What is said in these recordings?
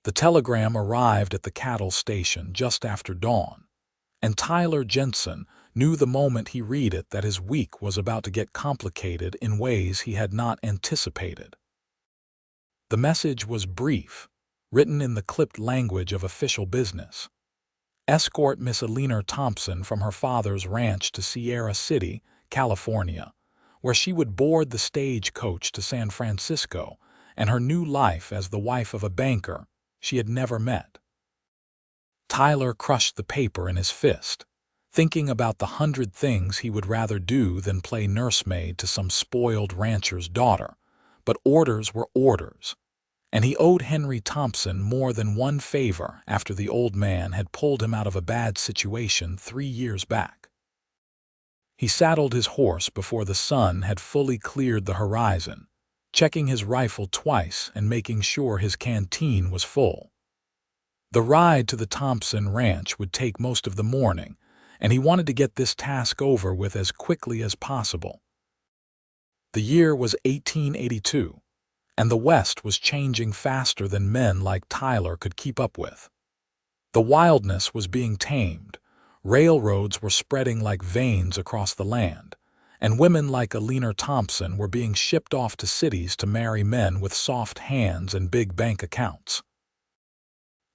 The telegram arrived at the cattle station just after dawn, and Tyler Jensen knew the moment he read it that his week was about to get complicated in ways he had not anticipated. The message was brief, written in the clipped language of official business. Escort Miss Alina Thompson from her father's ranch to Sierra City, California, where she would board the stagecoach to San Francisco and her new life as the wife of a banker she had never met. Tyler crushed the paper in his fist, thinking about the 100 things he would rather do than play nursemaid to some spoiled rancher's daughter. But orders were orders, and he owed Henry Thompson more than one favor after the old man had pulled him out of a bad situation 3 years back. He saddled his horse before the sun had fully cleared the horizon, checking his rifle twice and making sure his canteen was full. The ride to the Thompson ranch would take most of the morning, and he wanted to get this task over with as quickly as possible. The year was 1882, and the West was changing faster than men like Tyler could keep up with. The wildness was being tamed, railroads were spreading like veins across the land, and women like Alina Thompson were being shipped off to cities to marry men with soft hands and big bank accounts.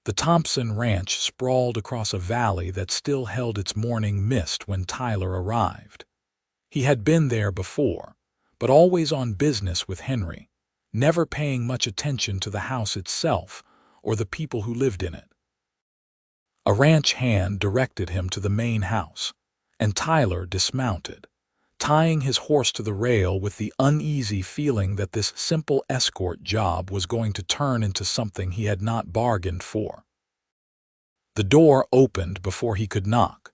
The Thompson ranch sprawled across a valley that still held its morning mist when Tyler arrived. He had been there before, but always on business with Henry, never paying much attention to the house itself or the people who lived in it. A ranch hand directed him to the main house, and Tyler dismounted, tying his horse to the rail with the uneasy feeling that this simple escort job was going to turn into something he had not bargained for. The door opened before he could knock,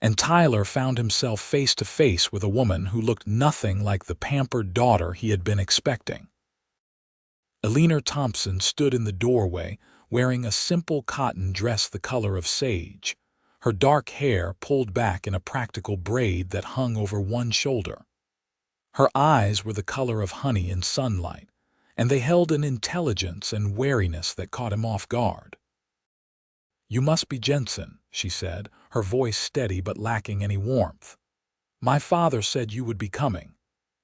and Tyler found himself face to face with a woman who looked nothing like the pampered daughter he had been expecting. Alina Thompson stood in the doorway wearing a simple cotton dress the color of sage, her dark hair pulled back in a practical braid that hung over one shoulder. Her eyes were the color of honey in sunlight, and they held an intelligence and wariness that caught him off guard. "You must be Jensen," she said, her voice steady but lacking any warmth. "My father said you would be coming."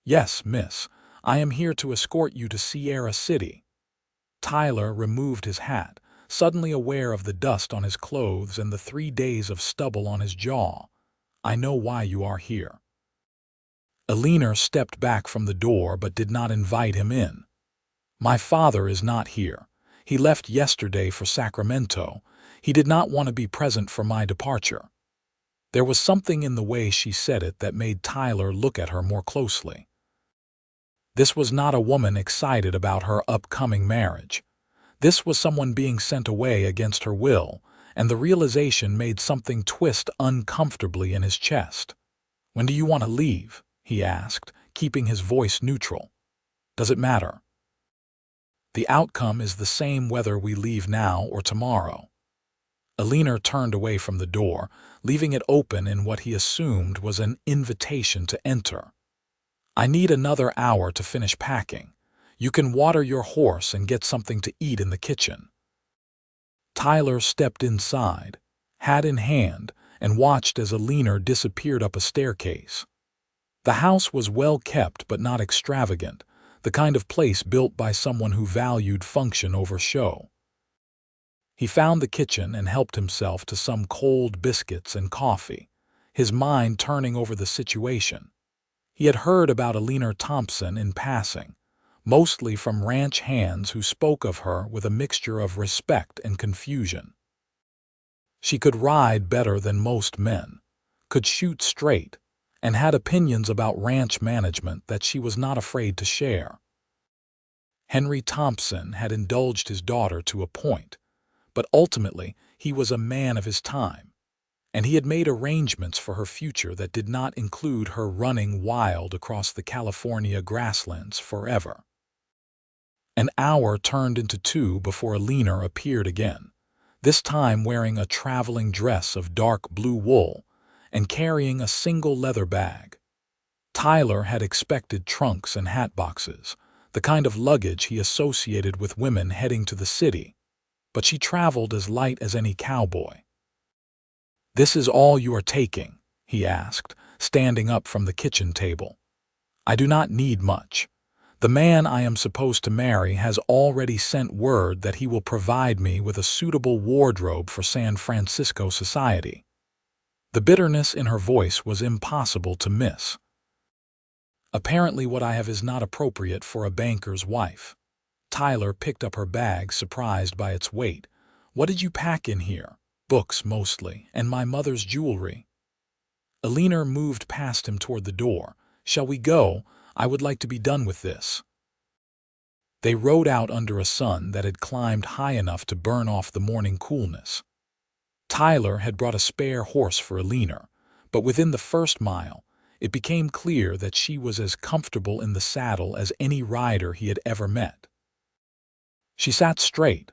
"Yes, miss. I am here to escort you to Sierra City." Tyler removed his hat, suddenly aware of the dust on his clothes and the 3 days of stubble on his jaw. "I know why you are here." Alina stepped back from the door but did not invite him in. "My father is not here. He left yesterday for Sacramento. He did not want to be present for my departure." There was something in the way she said it that made Tyler look at her more closely. This was not a woman excited about her upcoming marriage. This was someone being sent away against her will, and the realization made something twist uncomfortably in his chest. "When do you want to leave?" he asked, keeping his voice neutral. "Does it matter?" "The outcome is the same whether we leave now or tomorrow." Alina turned away from the door, leaving it open in what he assumed was an invitation to enter. "I need another hour to finish packing. You can water your horse and get something to eat in the kitchen." Tyler stepped inside, hat in hand, and watched as Alina disappeared up a staircase. The house was well kept but not extravagant, the kind of place built by someone who valued function over show. He found the kitchen and helped himself to some cold biscuits and coffee, his mind turning over the situation. He had heard about Alina Thompson in passing, mostly from ranch hands who spoke of her with a mixture of respect and confusion. She could ride better than most men, could shoot straight, and had opinions about ranch management that she was not afraid to share. Henry Thompson had indulged his daughter to a point, but ultimately he was a man of his time, and he had made arrangements for her future that did not include her running wild across the California grasslands forever. An hour turned into 2 before Alina appeared again, this time wearing a traveling dress of dark blue wool and carrying a single leather bag. Tyler had expected trunks and hat boxes, the kind of luggage he associated with women heading to the city. but she traveled as light as any cowboy. "This is all you are taking?" he asked, standing up from the kitchen table. "I do not need much. The man I am supposed to marry has already sent word that he will provide me with a suitable wardrobe for San Francisco society." The bitterness in her voice was impossible to miss. "Apparently what I have is not appropriate for a banker's wife." Tyler picked up her bag, surprised by its weight. "What did you pack in here?" "Books, mostly, and my mother's jewelry." Alina moved past him toward the door. "Shall we go? I would like to be done with this." They rode out under a sun that had climbed high enough to burn off the morning coolness. Tyler had brought a spare horse for Alina, but within the first mile, it became clear that she was as comfortable in the saddle as any rider he had ever met. She sat straight,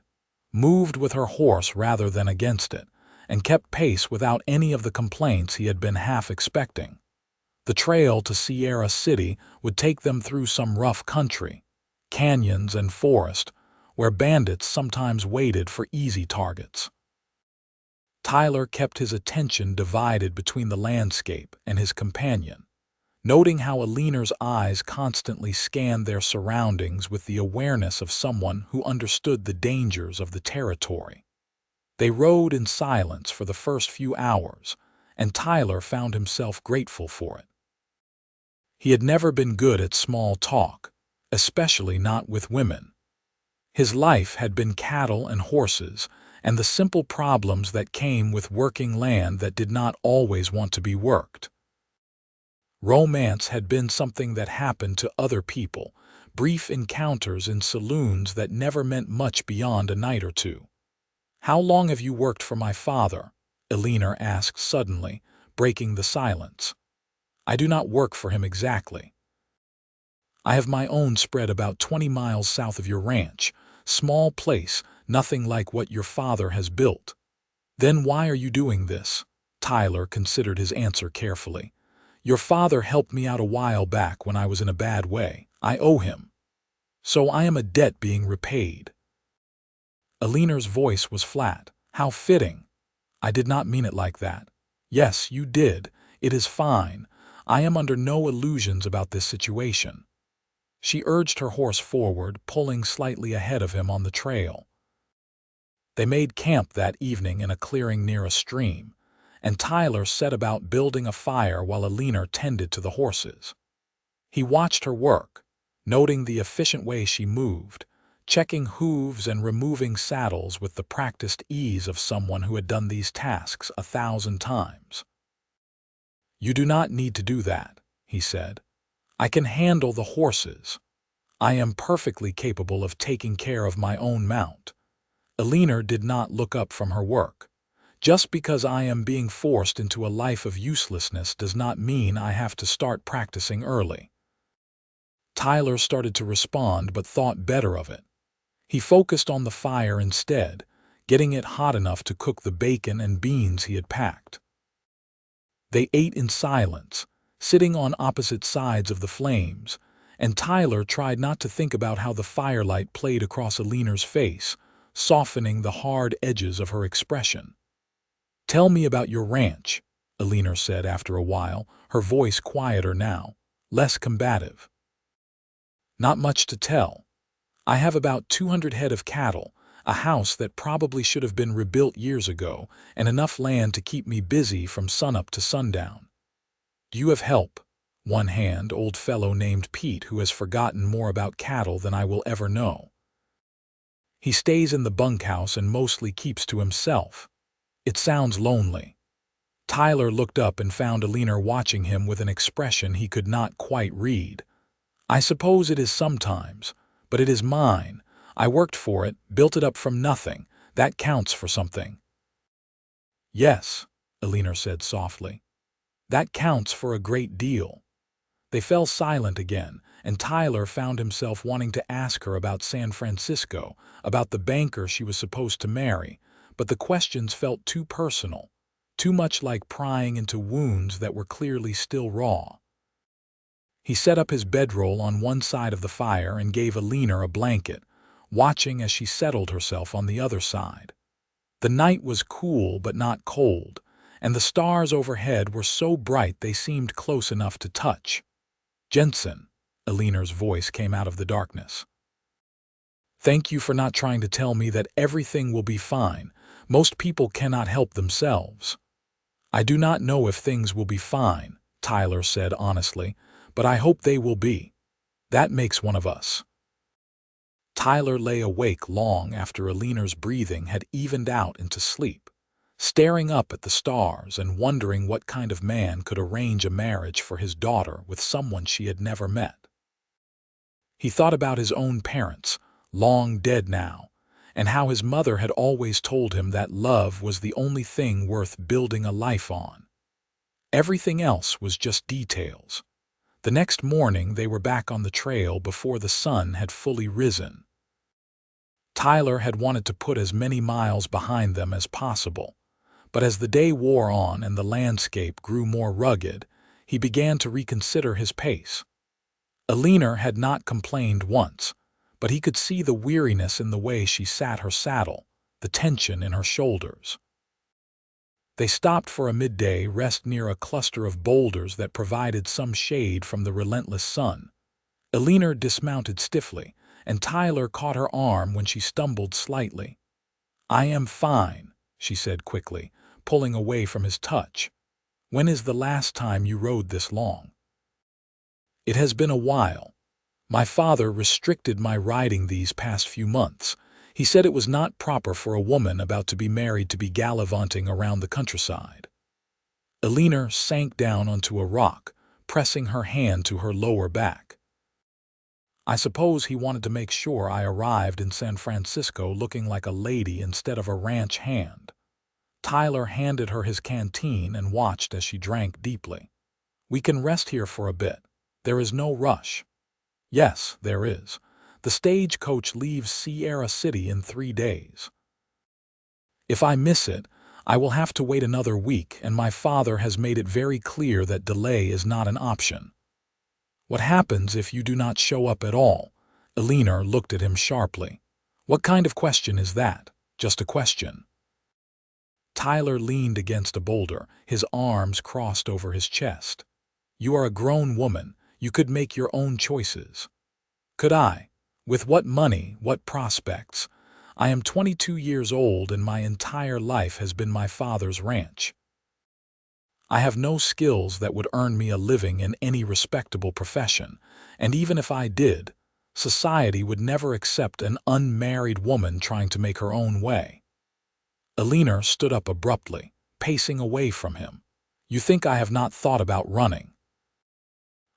moved with her horse rather than against it, and kept pace without any of the complaints he had been half expecting. The trail to Sierra City would take them through some rough country, canyons and forest, where bandits sometimes waited for easy targets. Tyler kept his attention divided between the landscape and his companion, noting how Alina's eyes constantly scanned their surroundings with the awareness of someone who understood the dangers of the territory. They rode in silence for the first few hours, and Tyler found himself grateful for it. He had never been good at small talk, especially not with women. His life had been cattle and horses, and the simple problems that came with working land that did not always want to be worked. Romance had been something that happened to other people, brief encounters in saloons that never meant much beyond a night or two. "How long have you worked for my father?" Alina asked suddenly, breaking the silence. "I do not work for him exactly. I have my own spread about 20 miles south of your ranch. Small place, nothing like what your father has built." "Then why are you doing this?" Tyler considered his answer carefully. "Your father helped me out a while back when I was in a bad way. I owe him. So I am a debt being repaid." Alina's voice was flat. "How fitting." "I did not mean it like that." "Yes, you did. It is fine. I am under no illusions about this situation." She urged her horse forward, pulling slightly ahead of him on the trail. They made camp that evening in a clearing near a stream, and Tyler set about building a fire while Alina tended to the horses. He watched her work, noting the efficient way she moved, checking hooves and removing saddles with the practiced ease of someone who had done these tasks 1,000 times. "You do not need to do that," he said. "I can handle the horses. I am perfectly capable of taking care of my own mount." Alina did not look up from her work. "Just because I am being forced into a life of uselessness does not mean I have to start practicing early." Tyler started to respond but thought better of it. He focused on the fire instead, getting it hot enough to cook the bacon and beans he had packed. They ate in silence, sitting on opposite sides of the flames, and Tyler tried not to think about how the firelight played across Alina's face, softening the hard edges of her expression. "Tell me about your ranch," Alina said after a while, her voice quieter now, less combative. "Not much to tell. I have about 200 head of cattle, a house that probably should have been rebuilt years ago, and enough land to keep me busy from sunup to sundown." "Do you have help?" "One hand, old fellow named Pete who has forgotten more about cattle than I will ever know. He stays in the bunkhouse and mostly keeps to himself." "It sounds lonely." Tyler looked up and found Alina watching him with an expression he could not quite read. "I suppose it is sometimes, but it is mine. I worked for it, built it up from nothing. That counts for something." "Yes," Alina said softly. "That counts for a great deal." They fell silent again, and Tyler found himself wanting to ask her about San Francisco, about the banker she was supposed to marry, but the questions felt too personal, too much like prying into wounds that were clearly still raw. He set up his bedroll on one side of the fire and gave Alina a blanket, watching as she settled herself on the other side. The night was cool but not cold, and the stars overhead were so bright they seemed close enough to touch. "Jensen," Eleanor's voice came out of the darkness. "Thank you for not trying to tell me that everything will be fine. Most people cannot help themselves." "I do not know if things will be fine," Tyler said honestly, "but I hope they will be. That makes one of us." Tyler lay awake long after Eleanor's breathing had evened out into sleep, staring up at the stars and wondering what kind of man could arrange a marriage for his daughter with someone she had never met. He thought about his own parents, long dead now, and how his mother had always told him that love was the only thing worth building a life on. Everything else was just details. The next morning they were back on the trail before the sun had fully risen. Tyler had wanted to put as many miles behind them as possible, but as the day wore on and the landscape grew more rugged, he began to reconsider his pace. Eleanor had not complained once, but he could see the weariness in the way she sat her saddle, the tension in her shoulders. They stopped for a midday rest near a cluster of boulders that provided some shade from the relentless sun. Eleanor dismounted stiffly, and Tyler caught her arm when she stumbled slightly. "I am fine," she said quickly, pulling away from his touch. "When is the last time you rode this long?" "It has been a while. My father restricted my riding these past few months. He said it was not proper for a woman about to be married to be gallivanting around the countryside." Eleanor sank down onto a rock, pressing her hand to her lower back. "I suppose he wanted to make sure I arrived in San Francisco looking like a lady instead of a ranch hand." Tyler handed her his canteen and watched as she drank deeply. "We can rest here for a bit. There is no rush." "Yes, there is. The stagecoach leaves Sierra City in 3 days. If I miss it, I will have to wait another week, and my father has made it very clear that delay is not an option." "What happens if you do not show up at all?" Eleanor looked at him sharply. "What kind of question is that? Just a question." Tyler leaned against a boulder, his arms crossed over his chest. "You are a grown woman. You could make your own choices." "Could I? With what money, what prospects? I am 22 years old and my entire life has been my father's ranch. I have no skills that would earn me a living in any respectable profession, and even if I did, society would never accept an unmarried woman trying to make her own way." Eleanor stood up abruptly, pacing away from him. "You think I have not thought about running?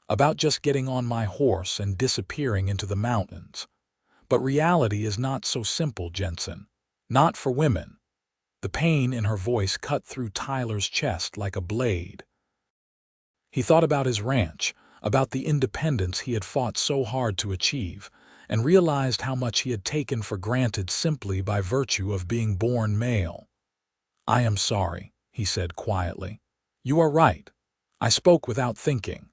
About just getting on my horse and disappearing into the mountains? But reality is not so simple, Jensen. Not for women." The pain in her voice cut through Tyler's chest like a blade. He thought about his ranch, about the independence he had fought so hard to achieve, and realized how much he had taken for granted simply by virtue of being born male. "I am sorry," he said quietly. "You are right. I spoke without thinking."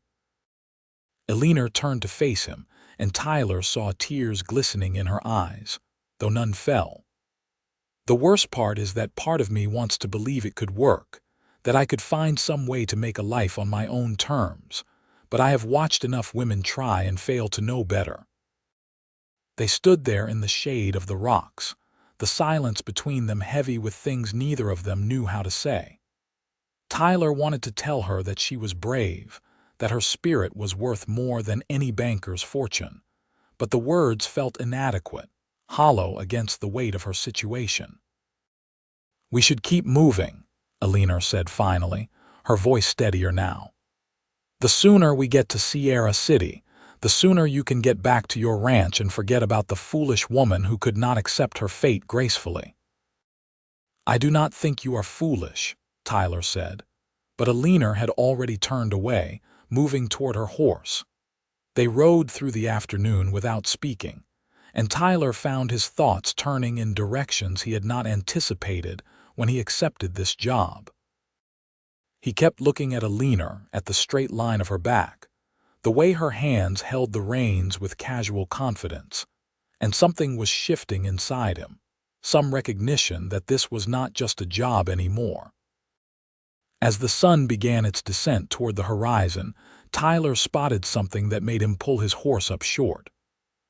Eleanor turned to face him, and Tyler saw tears glistening in her eyes, though none fell. "The worst part is that part of me wants to believe it could work, that I could find some way to make a life on my own terms, but I have watched enough women try and fail to know better." They stood there in the shade of the rocks, the silence between them heavy with things neither of them knew how to say. Tyler wanted to tell her that she was brave, that her spirit was worth more than any banker's fortune, but the words felt inadequate, hollow against the weight of her situation. "We should keep moving," Eleanor said finally, her voice steadier now. "The sooner we get to Sierra City, the sooner you can get back to your ranch and forget about the foolish woman who could not accept her fate gracefully." "I do not think you are foolish," Tyler said, but Eleanor had already turned away, moving toward her horse. They rode through the afternoon without speaking, and Tyler found his thoughts turning in directions he had not anticipated when he accepted this job. He kept looking at Eleanor, at the straight line of her back, the way her hands held the reins with casual confidence, and something was shifting inside him. Some recognition that this was not just a job anymore. As the sun began its descent toward the horizon, Tyler spotted something that made him pull his horse up short.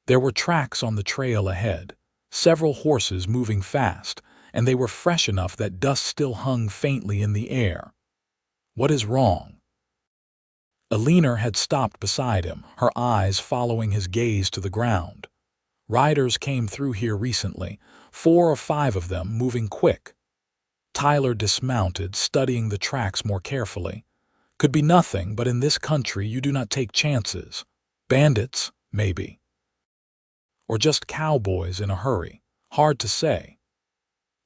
There were tracks on the trail ahead, several horses moving fast, and they were fresh enough that dust still hung faintly in the air. "What is wrong?" Alina had stopped beside him, her eyes following his gaze to the ground. "Riders came through here recently, 4 or 5 of them, moving quick." Tyler dismounted, studying the tracks more carefully. "Could be nothing, but in this country you do not take chances. Bandits, maybe. Or just cowboys in a hurry. Hard to say."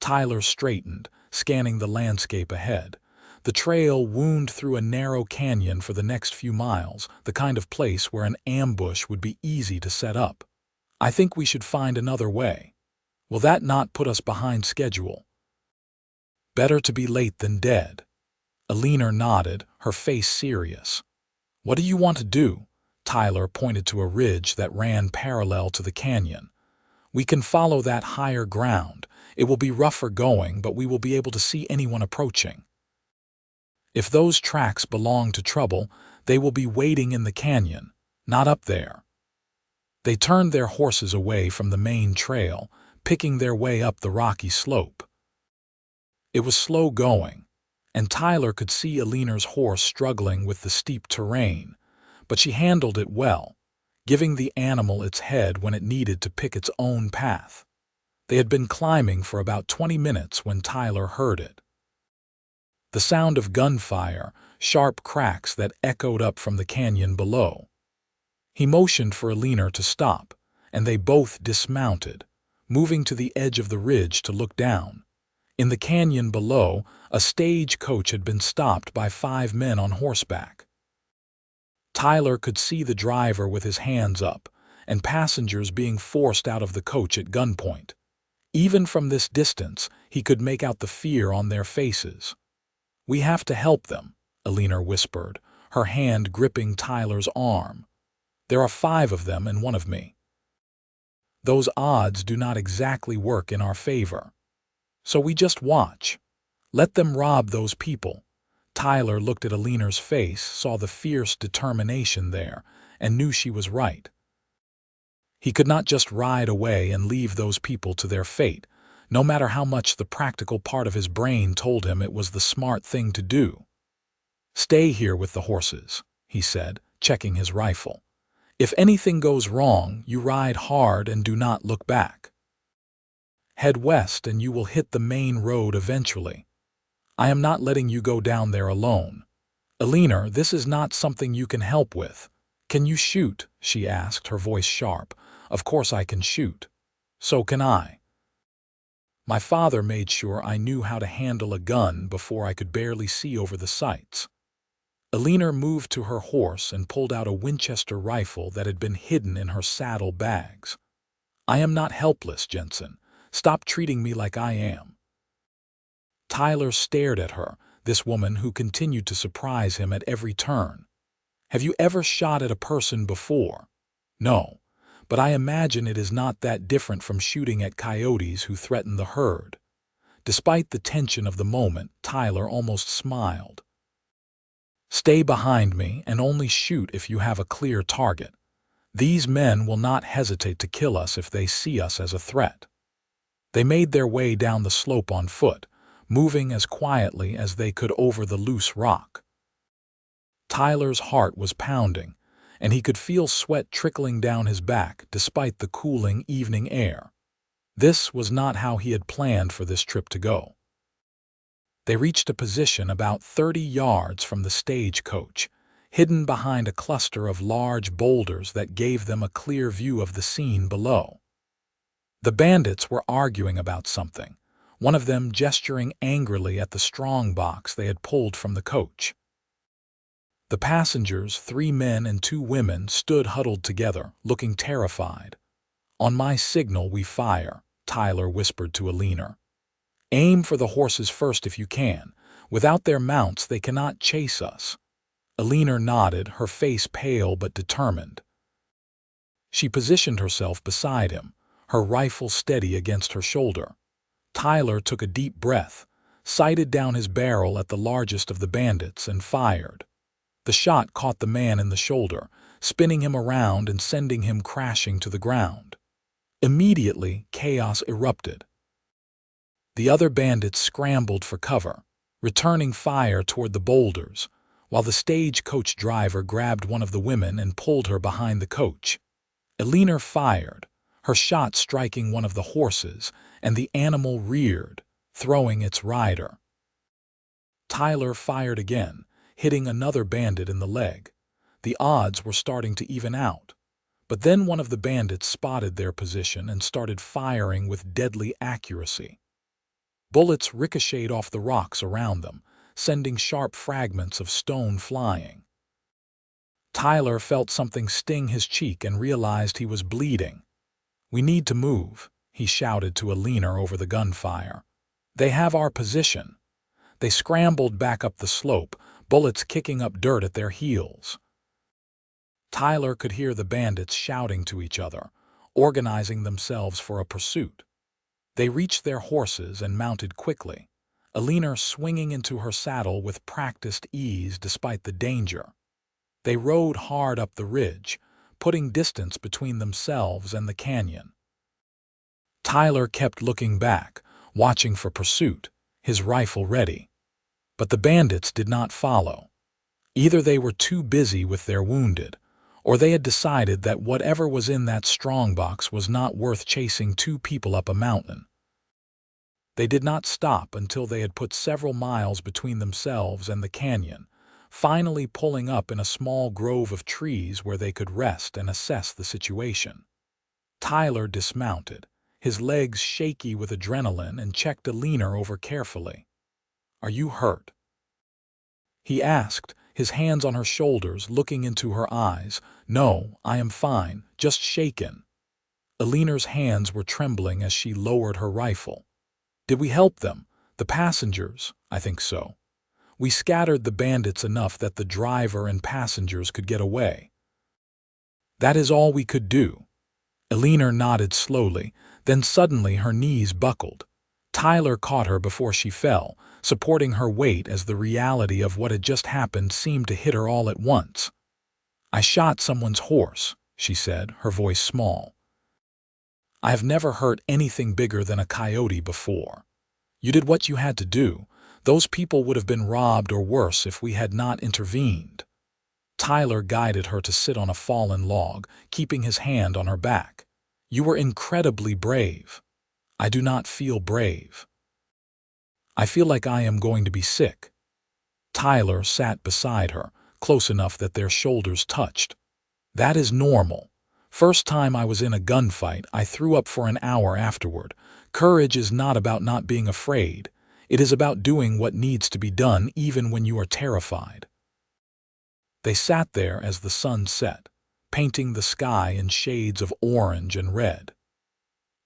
Tyler straightened, scanning the landscape ahead. The trail wound through a narrow canyon for the next few miles, the kind of place where an ambush would be easy to set up. "I think we should find another way. Will that not put us behind schedule?" "Better to be late than dead." Alina nodded, her face serious. "What do you want to do?" Tyler pointed to a ridge that ran parallel to the canyon. "We can follow that higher ground. It will be rougher going, but we will be able to see anyone approaching. If those tracks belong to trouble, they will be waiting in the canyon, not up there." They turned their horses away from the main trail, picking their way up the rocky slope. It was slow going, and Tyler could see Alina's horse struggling with the steep terrain, but she handled it well, giving the animal its head when it needed to pick its own path. They had been climbing for about 20 minutes when Tyler heard it. The sound of gunfire, sharp cracks that echoed up from the canyon below. He motioned for Alina to stop, and they both dismounted, moving to the edge of the ridge to look down. In the canyon below, a stagecoach had been stopped by 5 men on horseback. Tyler could see the driver with his hands up, and passengers being forced out of the coach at gunpoint. Even from this distance, he could make out the fear on their faces. "We have to help them," Alina whispered, her hand gripping Tyler's arm. "There are 5 of them and 1 of me. Those odds do not exactly work in our favor. So we just watch. Let them rob those people." Tyler looked at Alina's face, saw the fierce determination there, and knew she was right. He could not just ride away and leave those people to their fate, no matter how much the practical part of his brain told him it was the smart thing to do. "Stay here with the horses," he said, checking his rifle. "If anything goes wrong, you ride hard and do not look back. Head west and you will hit the main road eventually. I am not letting you go down there alone. Alina, this is not something you can help with." "Can you shoot?" she asked, her voice sharp. "Of course I can shoot. So can I. My father made sure I knew how to handle a gun before I could barely see over the sights." Alina moved to her horse and pulled out a Winchester rifle that had been hidden in her saddle bags. "I am not helpless, Jensen. Stop treating me like I am." Tyler stared at her, this woman who continued to surprise him at every turn. "Have you ever shot at a person before?" "No, but I imagine it is not that different from shooting at coyotes who threaten the herd." Despite the tension of the moment, Tyler almost smiled. "Stay behind me and only shoot if you have a clear target. These men will not hesitate to kill us if they see us as a threat." They made their way down the slope on foot, moving as quietly as they could over the loose rock. Tyler's heart was pounding, and he could feel sweat trickling down his back despite the cooling evening air. This was not how he had planned for this trip to go. They reached a position about 30 yards from the stagecoach, hidden behind a cluster of large boulders that gave them a clear view of the scene below. The bandits were arguing about something, one of them gesturing angrily at the strongbox they had pulled from the coach. The passengers, 3 men and 2 women, stood huddled together, looking terrified. "On my signal we fire," Tyler whispered to Alina. "Aim for the horses first if you can. Without their mounts they cannot chase us." Alina nodded, her face pale but determined. She positioned herself beside him, her rifle steady against her shoulder. Tyler took a deep breath, sighted down his barrel at the largest of the bandits, and fired. The shot caught the man in the shoulder, spinning him around and sending him crashing to the ground. Immediately, chaos erupted. The other bandits scrambled for cover, returning fire toward the boulders, while the stagecoach driver grabbed one of the women and pulled her behind the coach. Elena fired, her shot striking one of the horses, and the animal reared, throwing its rider. Tyler fired again, hitting another bandit in the leg. The odds were starting to even out. But then one of the bandits spotted their position and started firing with deadly accuracy. Bullets ricocheted off the rocks around them, sending sharp fragments of stone flying. Tyler felt something sting his cheek and realized he was bleeding. "We need to move," he shouted to Elena over the gunfire. "They have our position." They scrambled back up the slope, bullets kicking up dirt at their heels. Tyler could hear the bandits shouting to each other, organizing themselves for a pursuit. They reached their horses and mounted quickly, Elena swinging into her saddle with practiced ease despite the danger. They rode hard up the ridge, putting distance between themselves and the canyon. Tyler kept looking back, watching for pursuit, his rifle ready. But the bandits did not follow. Either they were too busy with their wounded, or they had decided that whatever was in that strongbox was not worth chasing two people up a mountain. They did not stop until they had put several miles between themselves and the canyon, finally pulling up in a small grove of trees where they could rest and assess the situation. Tyler dismounted, his legs shaky with adrenaline, and checked Elena over carefully. "Are you hurt?" he asked, his hands on her shoulders, looking into her eyes. "No, I am fine, just shaken." Elena's hands were trembling as she lowered her rifle. "Did we help them? The passengers?" "I think so. We scattered the bandits enough that the driver and passengers could get away." "That is all we could do." Elena nodded slowly, then suddenly her knees buckled. Tyler caught her before she fell, supporting her weight as the reality of what had just happened seemed to hit her all at once. "I shot someone's horse," she said, her voice small. "I have never hurt anything bigger than a coyote before. You did what you had to do. Those people would have been robbed or worse if we had not intervened." Tyler guided her to sit on a fallen log, keeping his hand on her back. "You were incredibly brave." "I do not feel brave. I feel like I am going to be sick." Tyler sat beside her, close enough that their shoulders touched. "That is normal. First time I was in a gunfight, I threw up for an hour afterward. Courage is not about not being afraid. It is about doing what needs to be done even when you are terrified." They sat there as the sun set, painting the sky in shades of orange and red.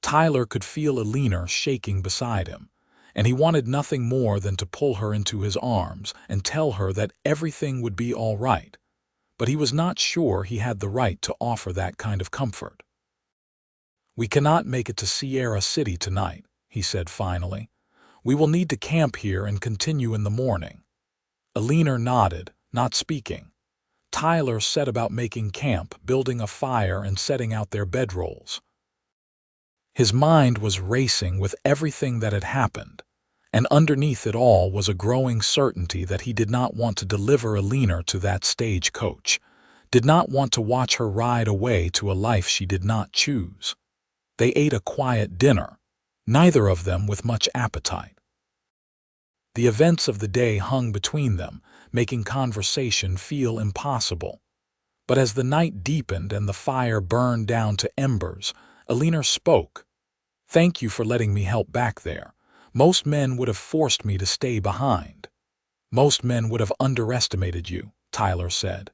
Tyler could feel Elena shaking beside him, and he wanted nothing more than to pull her into his arms and tell her that everything would be all right, but he was not sure he had the right to offer that kind of comfort. "We cannot make it to Sierra City tonight," he said finally. "We will need to camp here and continue in the morning." Elena nodded, not speaking. Tyler set about making camp, building a fire and setting out their bedrolls. His mind was racing with everything that had happened, and underneath it all was a growing certainty that he did not want to deliver Elena to that stagecoach, did not want to watch her ride away to a life she did not choose. They ate a quiet dinner, neither of them with much appetite. The events of the day hung between them, making conversation feel impossible. But as the night deepened and the fire burned down to embers, Elena spoke. "Thank you for letting me help back there. Most men would have forced me to stay behind." "Most men would have underestimated you," Tyler said.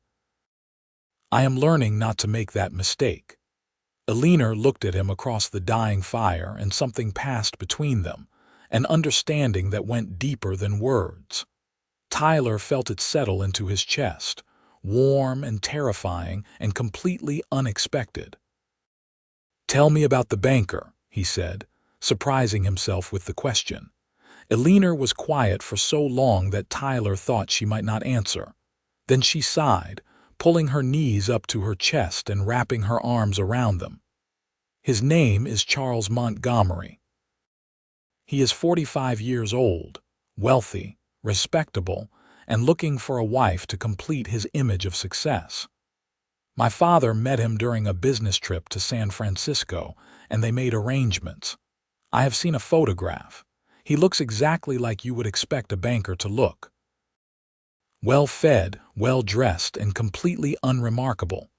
"I am learning not to make that mistake." Elena looked at him across the dying fire, and something passed between them, an understanding that went deeper than words. Tyler felt it settle into his chest, warm and terrifying and completely unexpected. "Tell me about the banker," he said, surprising himself with the question. Eleanor was quiet for so long that Tyler thought she might not answer. Then she sighed, pulling her knees up to her chest and wrapping her arms around them. "His name is Charles Montgomery. He is 45 years old, wealthy, respectable, and looking for a wife to complete his image of success. My father met him during a business trip to San Francisco, and they made arrangements. I have seen a photograph. He looks exactly like you would expect a banker to look. Well-fed, well-dressed, and completely unremarkable.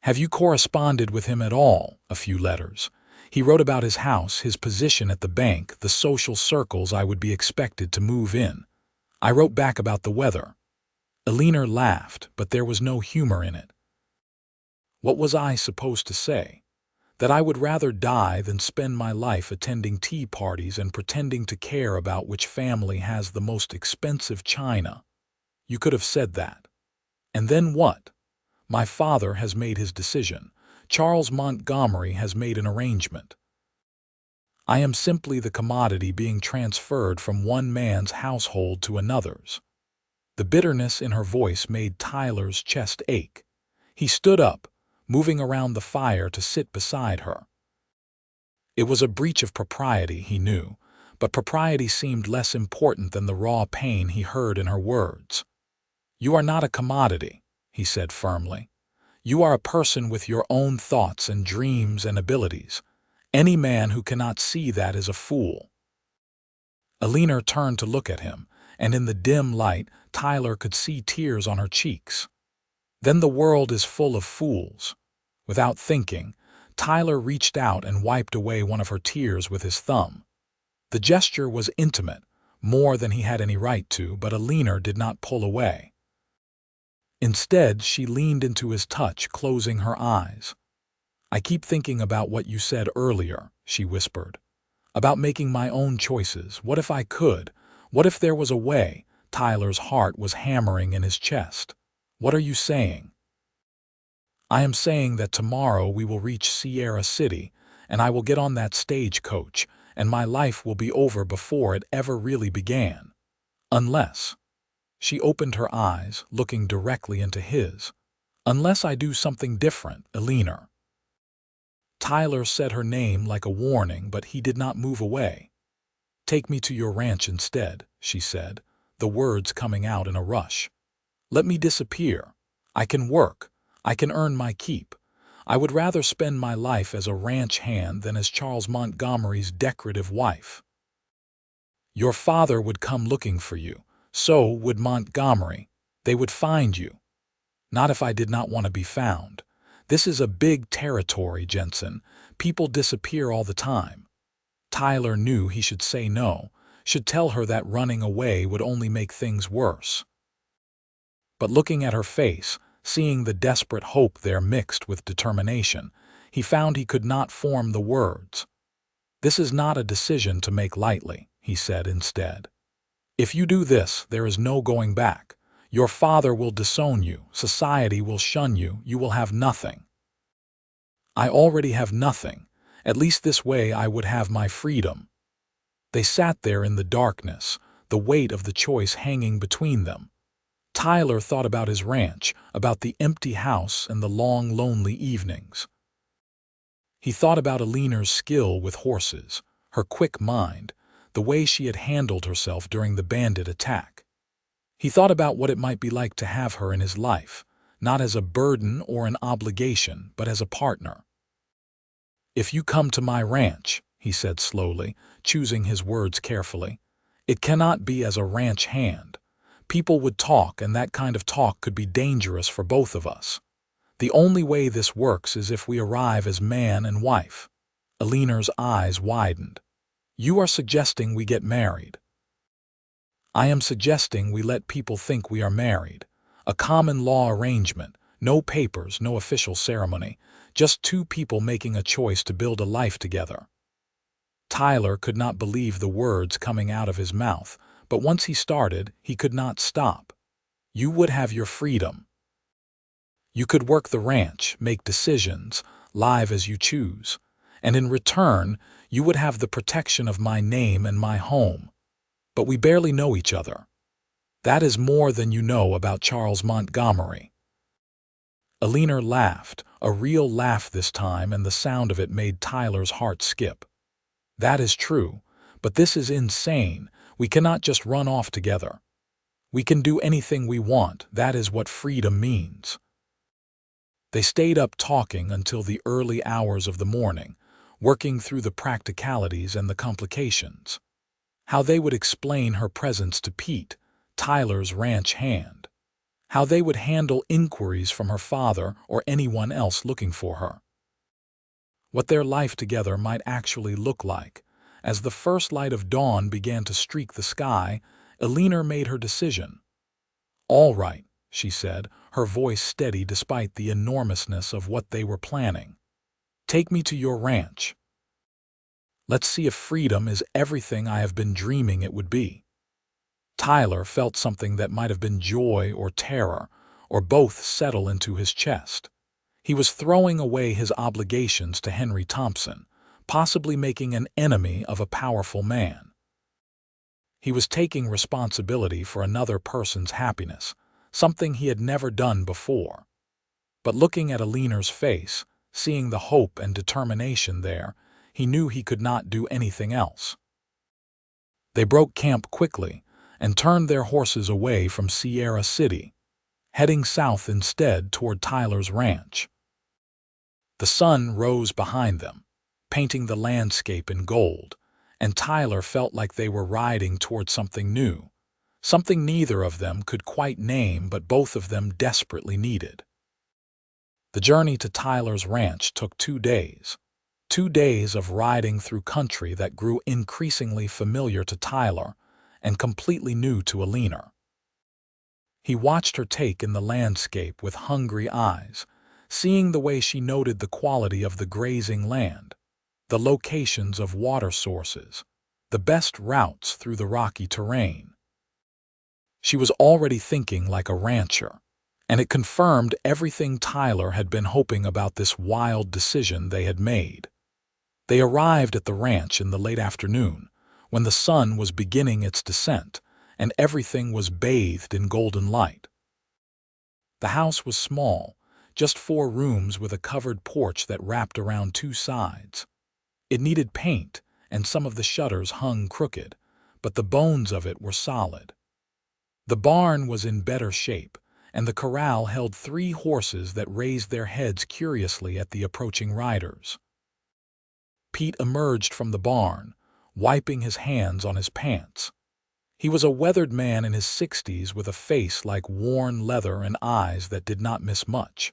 Have you corresponded with him at all? A few letters. He wrote about his house, his position at the bank, the social circles I would be expected to move in. I wrote back about the weather." Eleanor laughed, but there was no humor in it. "What was I supposed to say? That I would rather die than spend my life attending tea parties and pretending to care about which family has the most expensive china? You could have said that. And then what? My father has made his decision. Charles Montgomery has made an arrangement. I am simply the commodity being transferred from one man's household to another's." The bitterness in her voice made Tyler's chest ache. He stood up, moving around the fire to sit beside her. It was a breach of propriety, he knew, but propriety seemed less important than the raw pain he heard in her words. "You are not a commodity," he said firmly. "You are a person with your own thoughts and dreams and abilities. Any man who cannot see that is a fool." Eleanor turned to look at him, and in the dim light, Tyler could see tears on her cheeks. "Then the world is full of fools." Without thinking, Tyler reached out and wiped away one of her tears with his thumb. The gesture was intimate, more than he had any right to, but Eleanor did not pull away. Instead, she leaned into his touch, closing her eyes. "I keep thinking about what you said earlier," she whispered. "About making my own choices. What if I could? What if there was a way?" Tyler's heart was hammering in his chest. "What are you saying?" "I am saying that tomorrow we will reach Sierra City, and I will get on that stagecoach, and my life will be over before it ever really began. Unless—" she opened her eyes, looking directly into his. "Unless I do something different, Eleanor." Tyler said her name like a warning, but he did not move away. "Take me to your ranch instead," she said, the words coming out in a rush. "Let me disappear. I can work. I can earn my keep. I would rather spend my life as a ranch hand than as Charles Montgomery's decorative wife. Your father would come looking for you. So would Montgomery. They would find you. Not if I did not want to be found. This is a big territory, Jensen. People disappear all the time." Tyler knew he should say no, should tell her that running away would only make things worse. But looking at her face, seeing the desperate hope there mixed with determination, he found he could not form the words. "This is not a decision to make lightly," he said instead. "If you do this, there is no going back. Your father will disown you, society will shun you, you will have nothing." "I already have nothing. At least this way I would have my freedom." They sat there in the darkness, the weight of the choice hanging between them. Tyler thought about his ranch, about the empty house and the long, lonely evenings. He thought about Eleanor's skill with horses, her quick mind, the way she had handled herself during the bandit attack. He thought about what it might be like to have her in his life, not as a burden or an obligation, but as a partner. "If you come to my ranch," he said slowly, choosing his words carefully, "it cannot be as a ranch hand. People would talk, and that kind of talk could be dangerous for both of us. The only way this works is if we arrive as man and wife." Eleanor's eyes widened. "You are suggesting we get married." "I am suggesting we let people think we are married. A common law arrangement, no papers, no official ceremony, just two people making a choice to build a life together." Tyler could not believe the words coming out of his mouth, but once he started, he could not stop. "You would have your freedom. You could work the ranch, make decisions, live as you choose. and in return, you would have the protection of my name and my home. But we barely know each other. That is more than you know about Charles Montgomery." Alina laughed, a real laugh this time, and the sound of it made Tyler's heart skip. "That is true, but this is insane. We cannot just run off together. We can do anything we want. That is what freedom means." They stayed up talking until the early hours of the morning, working through the practicalities and the complications. How they would explain her presence to Pete, Tyler's ranch hand. How they would handle inquiries from her father or anyone else looking for her. What their life together might actually look like. As the first light of dawn began to streak the sky, Alina made her decision. "All right," she said, her voice steady despite the enormousness of what they were planning. "Take me to your ranch. Let's see if freedom is everything I have been dreaming it would be." Tyler felt something that might have been joy or terror, or both, settle into his chest. He was throwing away his obligations to Henry Thompson, possibly making an enemy of a powerful man. He was taking responsibility for another person's happiness, something he had never done before. But looking at Alina's face, seeing the hope and determination there, he knew he could not do anything else. They broke camp quickly and turned their horses away from Sierra City, heading south instead toward Tyler's ranch. The sun rose behind them, painting the landscape in gold, and Tyler felt like they were riding toward something new, something neither of them could quite name but both of them desperately needed. The journey to Tyler's ranch took 2 days. 2 days of riding through country that grew increasingly familiar to Tyler and completely new to Alina. He watched her take in the landscape with hungry eyes, seeing the way she noted the quality of the grazing land, the locations of water sources, the best routes through the rocky terrain. She was already thinking like a rancher, and it confirmed everything Tyler had been hoping about this wild decision they had made. They arrived at the ranch in the late afternoon, when the sun was beginning its descent, and everything was bathed in golden light. The house was small, just 4 rooms with a covered porch that wrapped around 2 sides. It needed paint, and some of the shutters hung crooked, but the bones of it were solid. The barn was in better shape, and the corral held 3 horses that raised their heads curiously at the approaching riders. Pete emerged from the barn, wiping his hands on his pants. He was a weathered man in his 60s with a face like worn leather and eyes that did not miss much.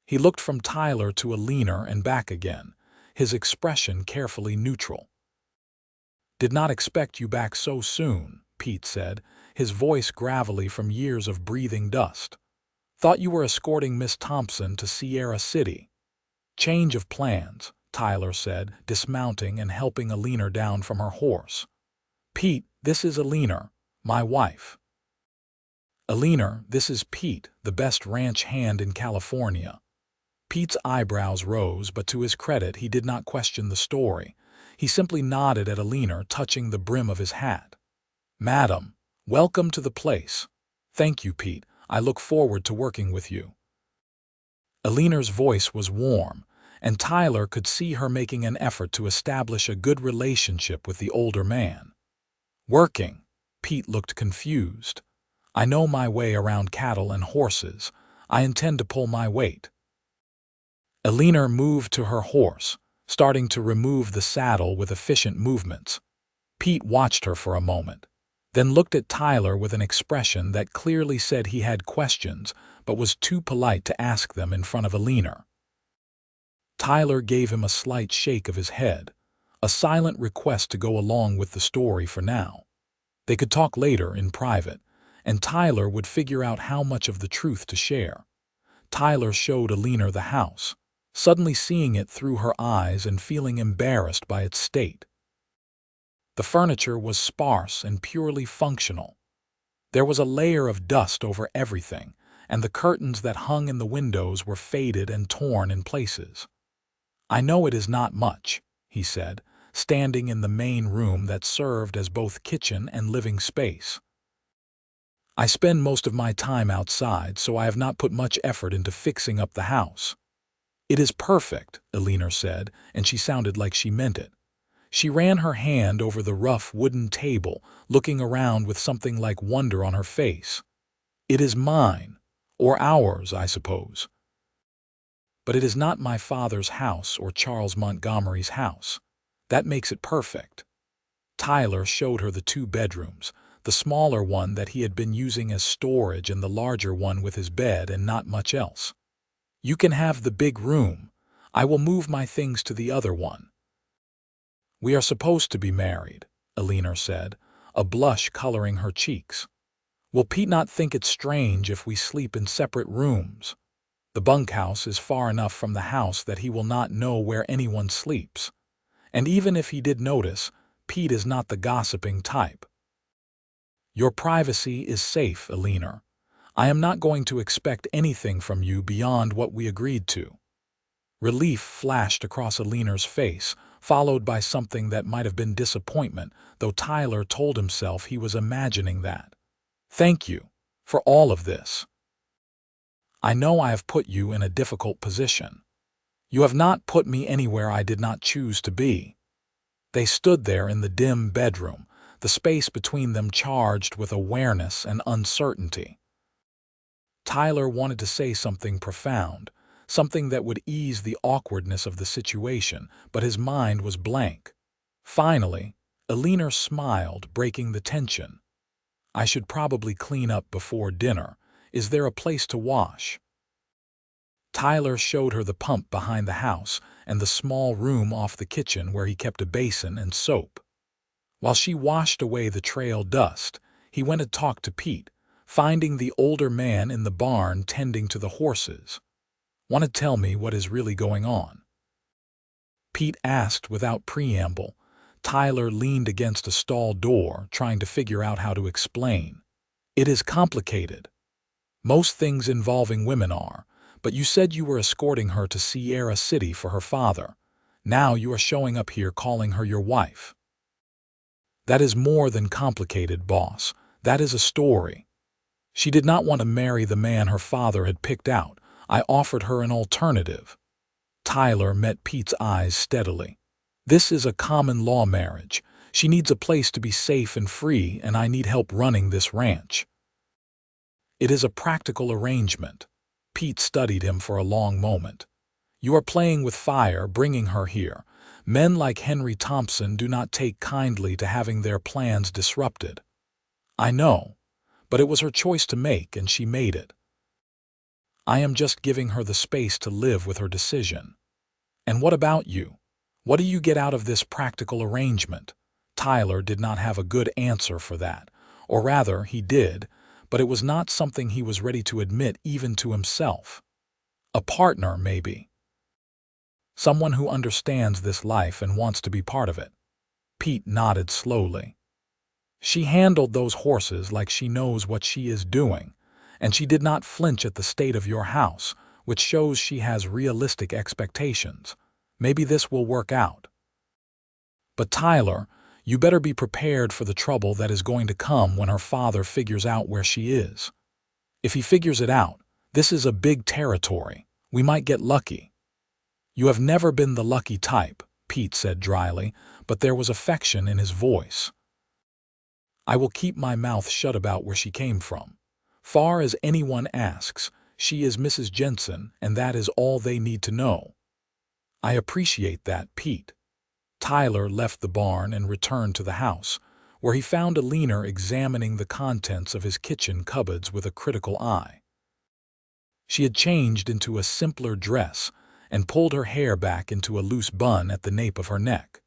He looked from Tyler to Alina and back again, his expression carefully neutral. "Did not expect you back so soon," Pete said, his voice gravelly from years of breathing dust. "Thought you were escorting Miss Thompson to Sierra City." "Change of plans," Tyler said, dismounting and helping Alina down from her horse. "Pete, this is Alina, my wife." "Alina, this is Pete, the best ranch hand in California." Pete's eyebrows rose, but to his credit he did not question the story. He simply nodded at Alina, touching the brim of his hat. "Madam, welcome to the place." "Thank you, Pete. I look forward to working with you." Alina's voice was warm, and Tyler could see her making an effort to establish a good relationship with the older man. "Working?" Pete looked confused. "I know my way around cattle and horses. I intend to pull my weight." Alina moved to her horse, starting to remove the saddle with efficient movements. Pete watched her for a moment, then looked at Tyler with an expression that clearly said he had questions but was too polite to ask them in front of Alina. Tyler gave him a slight shake of his head, a silent request to go along with the story for now. They could talk later in private, and Tyler would figure out how much of the truth to share. Tyler showed Alina the house, suddenly seeing it through her eyes and feeling embarrassed by its state. The furniture was sparse and purely functional. There was a layer of dust over everything, and the curtains that hung in the windows were faded and torn in places. "I know it is not much," he said, standing in the main room that served as both kitchen and living space. "I spend most of my time outside, so I have not put much effort into fixing up the house." "It is perfect," Eleanor said, and she sounded like she meant it. She ran her hand over the rough wooden table, looking around with something like wonder on her face. "It is mine, or ours, I suppose. But it is not my father's house or Charles Montgomery's house. That makes it perfect." Tyler showed her the two bedrooms, the smaller one that he had been using as storage and the larger one with his bed and not much else. "You can have the big room. I will move my things to the other one." "We are supposed to be married," Eleanor said, a blush coloring her cheeks. "Will Pete not think it strange if we sleep in separate rooms? The bunkhouse is far enough from the house that he will not know where anyone sleeps. And even if he did notice, Pete is not the gossiping type." "Your privacy is safe, Eleanor. I am not going to expect anything from you beyond what we agreed to." Relief flashed across Eleanor's face, followed by something that might have been disappointment, though Tyler told himself he was imagining that. "Thank you for all of this. I know I have put you in a difficult position. You have not put me anywhere I did not choose to be." They stood there in the dim bedroom, the space between them charged with awareness and uncertainty. Tyler wanted to say something profound, something that would ease the awkwardness of the situation, but his mind was blank. Finally, Eleanor smiled, breaking the tension. "I should probably clean up before dinner. Is there a place to wash?" Tyler showed her the pump behind the house and the small room off the kitchen where he kept a basin and soap. While she washed away the trail dust, he went and talked to Pete, finding the older man in the barn tending to the horses. "Want to tell me what is really going on?" Pete asked without preamble. Tyler leaned against a stall door, trying to figure out how to explain. "It is complicated. Most things involving women are, but you said you were escorting her to Sierra City for her father. Now you are showing up here calling her your wife." "That is more than complicated, boss. That is a story. She did not want to marry the man her father had picked out. I offered her an alternative." Tyler met Pete's eyes steadily. "This is a common law marriage. She needs a place to be safe and free, and I need help running this ranch." "It is a practical arrangement." Pete studied him for a long moment. "You are playing with fire, bringing her here. Men like Henry Thompson do not take kindly to having their plans disrupted." "I know, but it was her choice to make, and she made it. I am just giving her the space to live with her decision." "And what about you? What do you get out of this practical arrangement?" Tyler did not have a good answer for that, or rather, he did, but it was not something he was ready to admit even to himself. "A partner, maybe. Someone who understands this life and wants to be part of it." Pete nodded slowly. "She handled those horses like she knows what she is doing, and she did not flinch at the state of your house, which shows she has realistic expectations. Maybe this will work out. But Tyler, you better be prepared for the trouble that is going to come when her father figures out where she is. If he figures it out, this is a big territory. We might get lucky." "You have never been the lucky type," Pete said dryly, but there was affection in his voice. "I will keep my mouth shut about where she came from. Far as anyone asks, she is Mrs. Jensen, and that is all they need to know." "I appreciate that, Pete." Tyler left the barn and returned to the house, where he found Eleanor examining the contents of his kitchen cupboards with a critical eye. She had changed into a simpler dress and pulled her hair back into a loose bun at the nape of her neck.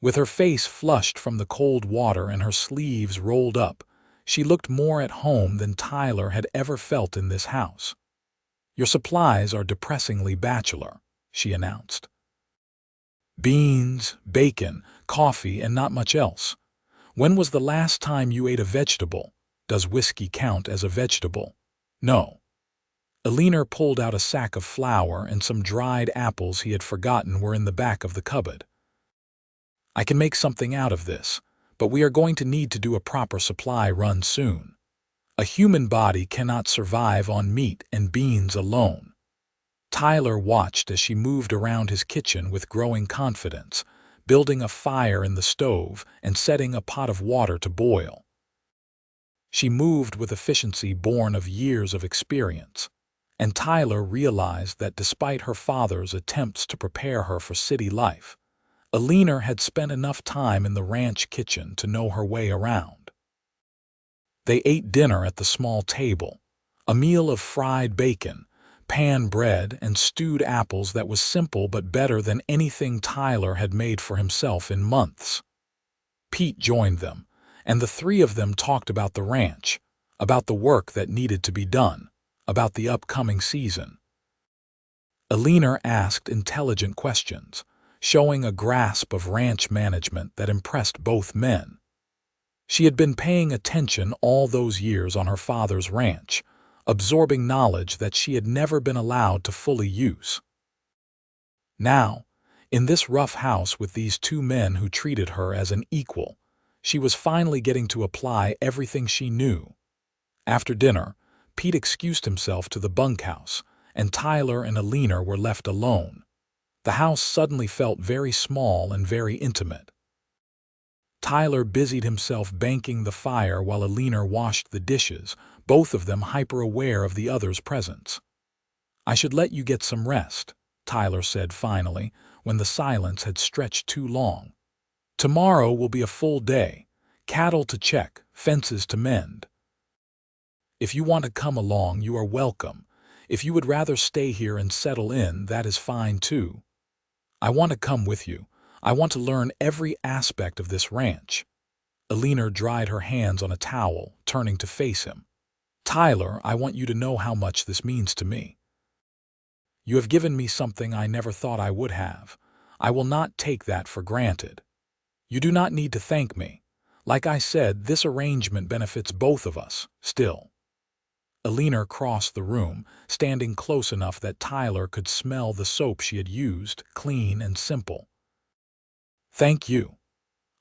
With her face flushed from the cold water and her sleeves rolled up, she looked more at home than Tyler had ever felt in this house. "Your supplies are depressingly bachelor," she announced. "Beans, bacon, coffee, and not much else. When was the last time you ate a vegetable? Does whiskey count as a vegetable?" "No." Alina pulled out a sack of flour and some dried apples he had forgotten were in the back of the cupboard. I can make something out of this, but we are going to need to do a proper supply run soon. A human body cannot survive on meat and beans alone. Tyler watched as she moved around his kitchen with growing confidence, building a fire in the stove and setting a pot of water to boil. She moved with efficiency born of years of experience, and Tyler realized that despite her father's attempts to prepare her for city life, Alina had spent enough time in the ranch kitchen to know her way around. They ate dinner at the small table, a meal of fried bacon, pan bread, and stewed apples that was simple but better than anything Tyler had made for himself in months. Pete joined them, and the three of them talked about the ranch, about the work that needed to be done, about the upcoming season. Alina asked intelligent questions, showing a grasp of ranch management that impressed both men. She had been paying attention all those years on her father's ranch, absorbing knowledge that she had never been allowed to fully use. Now, in this rough house with these two men who treated her as an equal, she was finally getting to apply everything she knew. After dinner, Pete excused himself to the bunkhouse, and Tyler and Alina were left alone. The house suddenly felt very small and very intimate. Tyler busied himself banking the fire while Alina washed the dishes, both of them hyper-aware of the other's presence. "I should let you get some rest," Tyler said finally, when the silence had stretched too long. "Tomorrow will be a full day, cattle to check, fences to mend. If you want to come along, you are welcome. If you would rather stay here and settle in, that is fine too. I want to come with you. I want to learn every aspect of this ranch." Alina dried her hands on a towel, turning to face him. "Tyler, I want you to know how much this means to me. You have given me something I never thought I would have. I will not take that for granted. You do not need to thank me. Like I said, this arrangement benefits both of us, still." Alina crossed the room, standing close enough that Tyler could smell the soap she had used, clean and simple. "Thank you."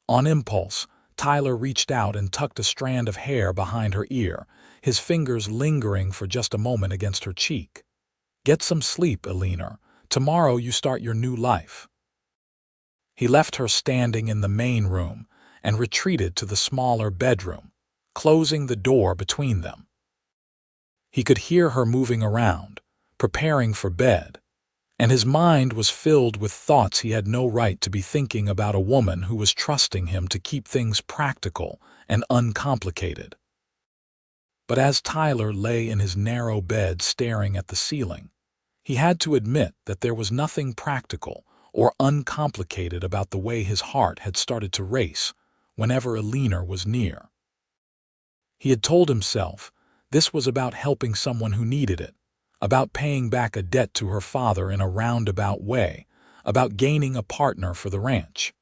On impulse, Tyler reached out and tucked a strand of hair behind her ear, his fingers lingering for just a moment against her cheek. "Get some sleep, Alina. Tomorrow you start your new life." He left her standing in the main room and retreated to the smaller bedroom, closing the door between them. He could hear her moving around, preparing for bed, and his mind was filled with thoughts he had no right to be thinking about a woman who was trusting him to keep things practical and uncomplicated. But as Tyler lay in his narrow bed staring at the ceiling, he had to admit that there was nothing practical or uncomplicated about the way his heart had started to race whenever Alina was near. He had told himself this was about helping someone who needed it, about paying back a debt to her father in a roundabout way, about gaining a partner for the ranch.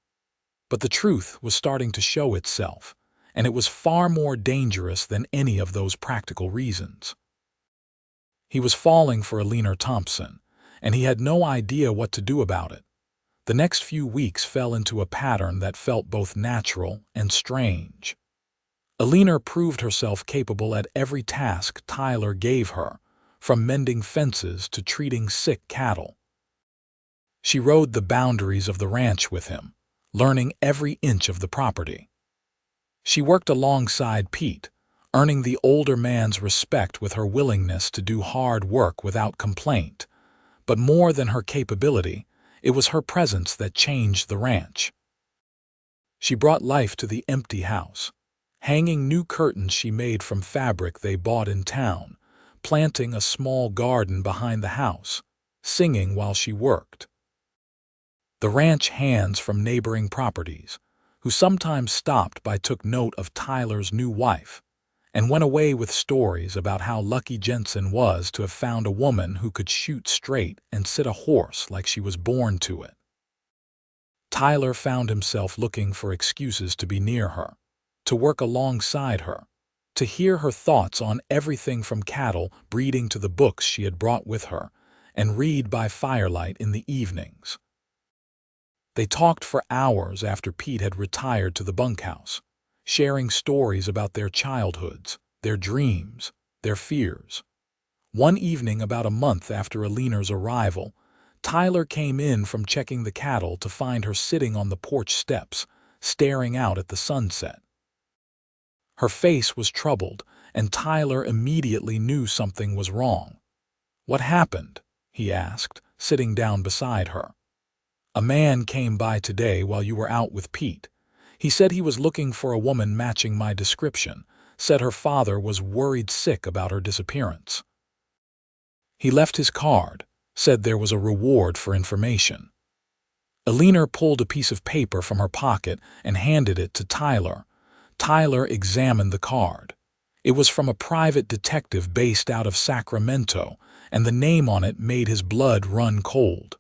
But the truth was starting to show itself, and it was far more dangerous than any of those practical reasons. He was falling for Alina Thompson, and he had no idea what to do about it. The next few weeks fell into a pattern that felt both natural and strange. Alina proved herself capable at every task Tyler gave her, from mending fences to treating sick cattle. She rode the boundaries of the ranch with him, learning every inch of the property. She worked alongside Pete, earning the older man's respect with her willingness to do hard work without complaint. But more than her capability, it was her presence that changed the ranch. She brought life to the empty house, hanging new curtains she made from fabric they bought in town, planting a small garden behind the house, singing while she worked. The ranch hands from neighboring properties, who sometimes stopped by, took note of Tyler's new wife, and went away with stories about how lucky Jensen was to have found a woman who could shoot straight and sit a horse like she was born to it. Tyler found himself looking for excuses to be near her, to work alongside her, to hear her thoughts on everything from cattle breeding to the books she had brought with her, and read by firelight in the evenings. They talked for hours after Pete had retired to the bunkhouse, sharing stories about their childhoods, their dreams, their fears. One evening about a month after Alina's arrival, Tyler came in from checking the cattle to find her sitting on the porch steps, staring out at the sunset. Her face was troubled, and Tyler immediately knew something was wrong. "What happened?" he asked, sitting down beside her. "A man came by today while you were out with Pete. He said he was looking for a woman matching my description, said her father was worried sick about her disappearance. He left his card, said there was a reward for information." Alina pulled a piece of paper from her pocket and handed it to Tyler. Tyler examined the card. It was from a private detective based out of Sacramento, and the name on it made his blood run cold.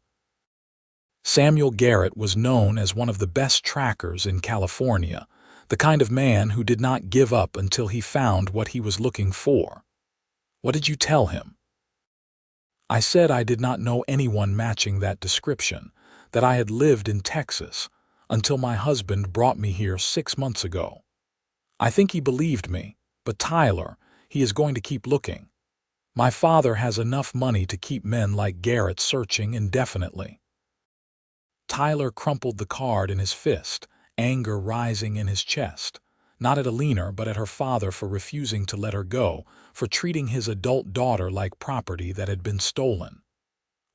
Samuel Garrett was known as one of the best trackers in California, the kind of man who did not give up until he found what he was looking for. "What did you tell him?" "I said I did not know anyone matching that description, that I had lived in Texas, until my husband brought me here 6 months ago. I think he believed me, but Tyler, he is going to keep looking. My father has enough money to keep men like Garrett searching indefinitely." Tyler crumpled the card in his fist, anger rising in his chest, not at Alina but at her father for refusing to let her go, for treating his adult daughter like property that had been stolen.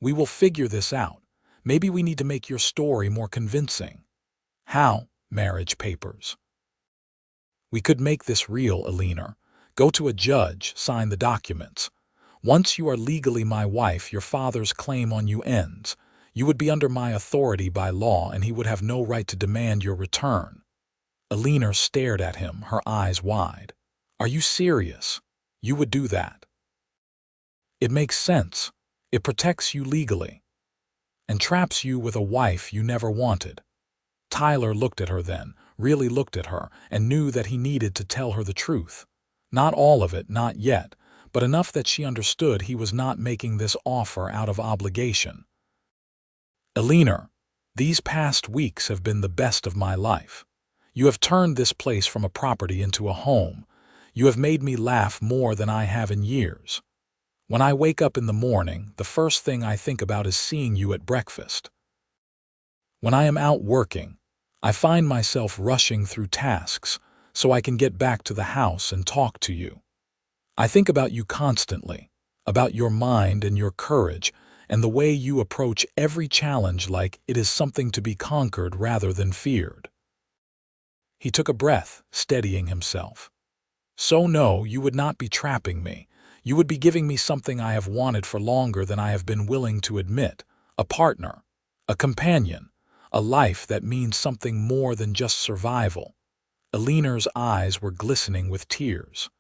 "We will figure this out. Maybe we need to make your story more convincing." "How?" "Marriage papers. We could make this real, Alina. Go to a judge, sign the documents. Once you are legally my wife, your father's claim on you ends. You would be under my authority by law, and he would have no right to demand your return." Alina stared at him, her eyes wide. "Are you serious? You would do that?" "It makes sense. It protects you legally, and traps you with a wife you never wanted." Tyler looked at her then, really looked at her, and knew that he needed to tell her the truth. Not all of it, not yet, but enough that she understood he was not making this offer out of obligation. "Alina, these past weeks have been the best of my life. You have turned this place from a property into a home. You have made me laugh more than I have in years. When I wake up in the morning, the first thing I think about is seeing you at breakfast. When I am out working, I find myself rushing through tasks so I can get back to the house and talk to you. I think about you constantly, about your mind and your courage, and the way you approach every challenge like it is something to be conquered rather than feared." He took a breath, steadying himself. "So no, you would not be trapping me. You would be giving me something I have wanted for longer than I have been willing to admit, a partner, a companion, a life that means something more than just survival." Alina's eyes were glistening with tears.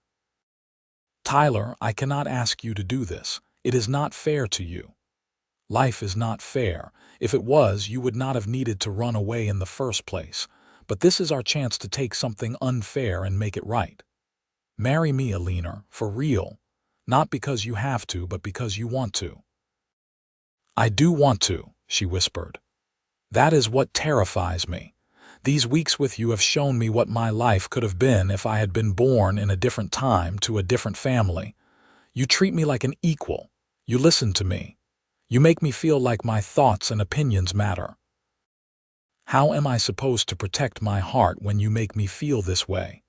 "Tyler, I cannot ask you to do this. It is not fair to you. Life is not fair. If it was, you would not have needed to run away in the first place. But this is our chance to take something unfair and make it right. Marry me, Alina, for real. Not because you have to, but because you want to." "I do want to," she whispered. "That is what terrifies me. These weeks with you have shown me what my life could have been if I had been born in a different time to a different family. You treat me like an equal. You listen to me. You make me feel like my thoughts and opinions matter. How am I supposed to protect my heart when you make me feel this way?"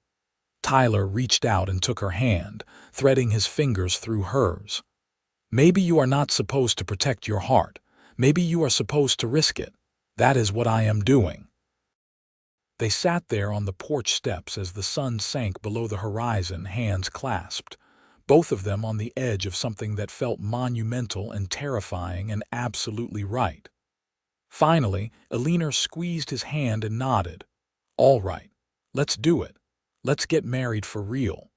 Tyler reached out and took her hand, threading his fingers through hers. "Maybe you are not supposed to protect your heart. Maybe you are supposed to risk it. That is what I am doing." They sat there on the porch steps as the sun sank below the horizon, hands clasped, both of them on the edge of something that felt monumental and terrifying and absolutely right. Finally, Alina squeezed his hand and nodded. "All right, let's do it. Let's get married for real."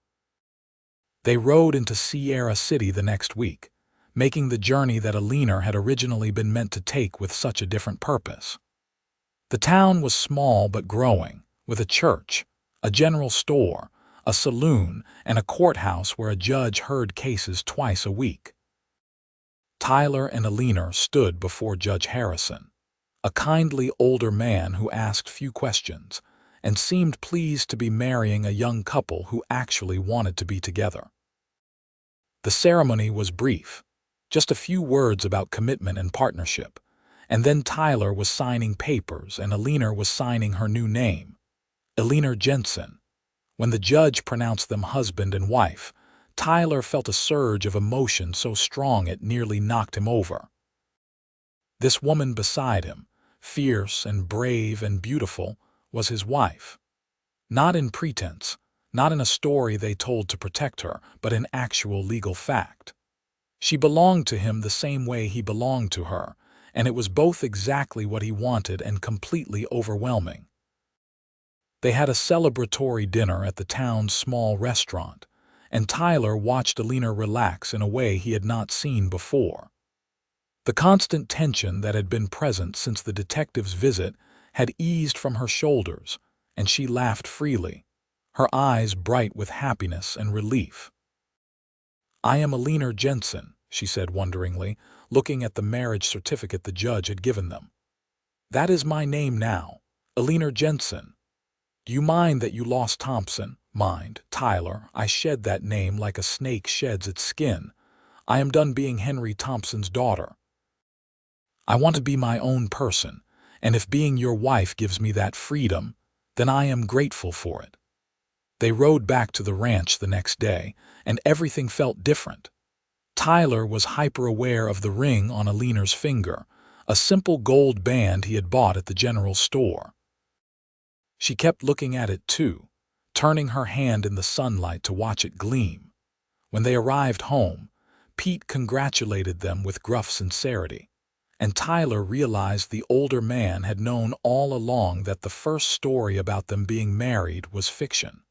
They rode into Sierra City the next week, making the journey that Alina had originally been meant to take with such a different purpose. The town was small but growing, with a church, a general store, a saloon, and a courthouse where a judge heard cases twice a week. Tyler and Alina stood before Judge Harrison, a kindly older man who asked few questions and seemed pleased to be marrying a young couple who actually wanted to be together. The ceremony was brief, just a few words about commitment and partnership, and then Tyler was signing papers and Alina was signing her new name, Alina Jensen. When the judge pronounced them husband and wife, Tyler felt a surge of emotion so strong it nearly knocked him over. This woman beside him, fierce and brave and beautiful, was his wife. Not in pretense, not in a story they told to protect her, but in actual legal fact. She belonged to him the same way he belonged to her, and it was both exactly what he wanted and completely overwhelming. They had a celebratory dinner at the town's small restaurant, and Tyler watched Alina relax in a way he had not seen before. The constant tension that had been present since the detective's visit had eased from her shoulders, and she laughed freely, her eyes bright with happiness and relief. "I am Alina Jensen," she said wonderingly, looking at the marriage certificate the judge had given them. "That is my name now, Alina Jensen. Do you mind that you lost Thompson?" "Mind, Tyler, I shed that name like a snake sheds its skin. I am done being Henry Thompson's daughter. I want to be my own person, and if being your wife gives me that freedom, then I am grateful for it." They rode back to the ranch the next day, and everything felt different. Tyler was hyper-aware of the ring on Alina's finger, a simple gold band he had bought at the general store. She kept looking at it too, turning her hand in the sunlight to watch it gleam. When they arrived home, Pete congratulated them with gruff sincerity, and Tyler realized the older man had known all along that the first story about them being married was fiction.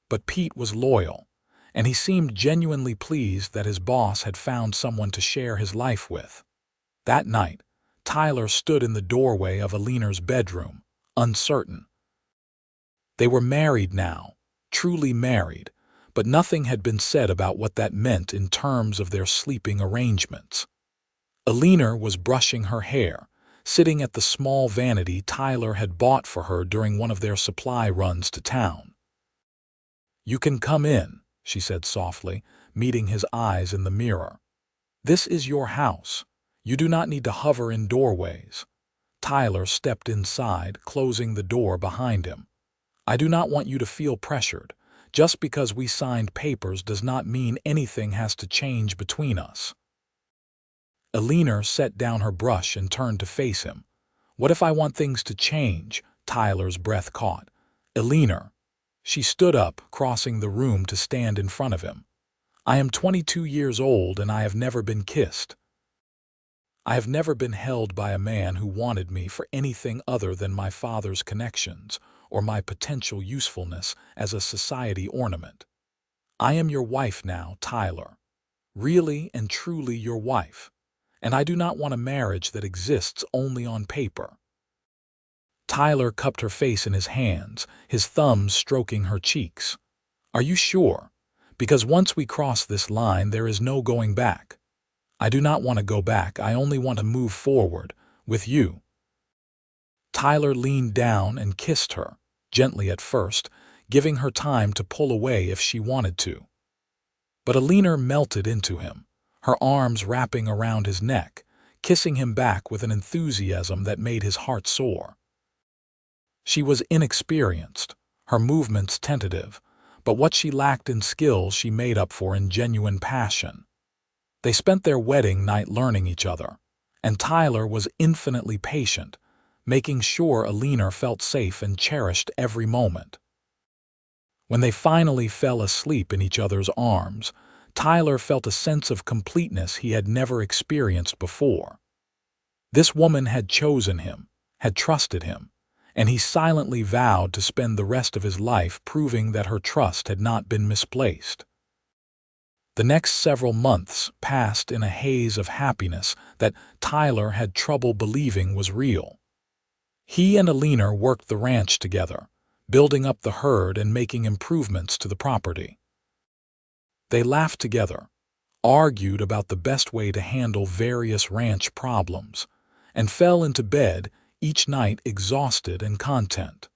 But Pete was loyal, and he seemed genuinely pleased that his boss had found someone to share his life with. That night, Tyler stood in the doorway of Alina's bedroom, uncertain. They were married now, truly married, but nothing had been said about what that meant in terms of their sleeping arrangements. Alina was brushing her hair, sitting at the small vanity Tyler had bought for her during one of their supply runs to town. "You can come in," she said softly, meeting his eyes in the mirror. "This is your house. You do not need to hover in doorways." Tyler stepped inside, closing the door behind him. "I do not want you to feel pressured. Just because we signed papers does not mean anything has to change between us." Alina set down her brush and turned to face him. "What if I want things to change?" Tyler's breath caught. "Alina." She stood up, crossing the room to stand in front of him. "I am 22 years old and I have never been kissed. I have never been held by a man who wanted me for anything other than my father's connections or my potential usefulness as a society ornament. I am your wife now, Tyler. Really and truly your wife. And I do not want a marriage that exists only on paper." Tyler cupped her face in his hands, his thumbs stroking her cheeks. "Are you sure? Because once we cross this line, there is no going back." "I do not want to go back. I only want to move forward, with you." Tyler leaned down and kissed her, gently at first, giving her time to pull away if she wanted to. But Alina melted into him, her arms wrapping around his neck, kissing him back with an enthusiasm that made his heart soar. She was inexperienced, her movements tentative, but what she lacked in skill she made up for in genuine passion. They spent their wedding night learning each other, and Tyler was infinitely patient, making sure Alina felt safe and cherished every moment. When they finally fell asleep in each other's arms, Tyler felt a sense of completeness he had never experienced before. This woman had chosen him, had trusted him, and he silently vowed to spend the rest of his life proving that her trust had not been misplaced. The next several months passed in a haze of happiness that Tyler had trouble believing was real. He and Alina worked the ranch together, building up the herd and making improvements to the property. They laughed together, argued about the best way to handle various ranch problems, and fell into bed each night exhausted and content.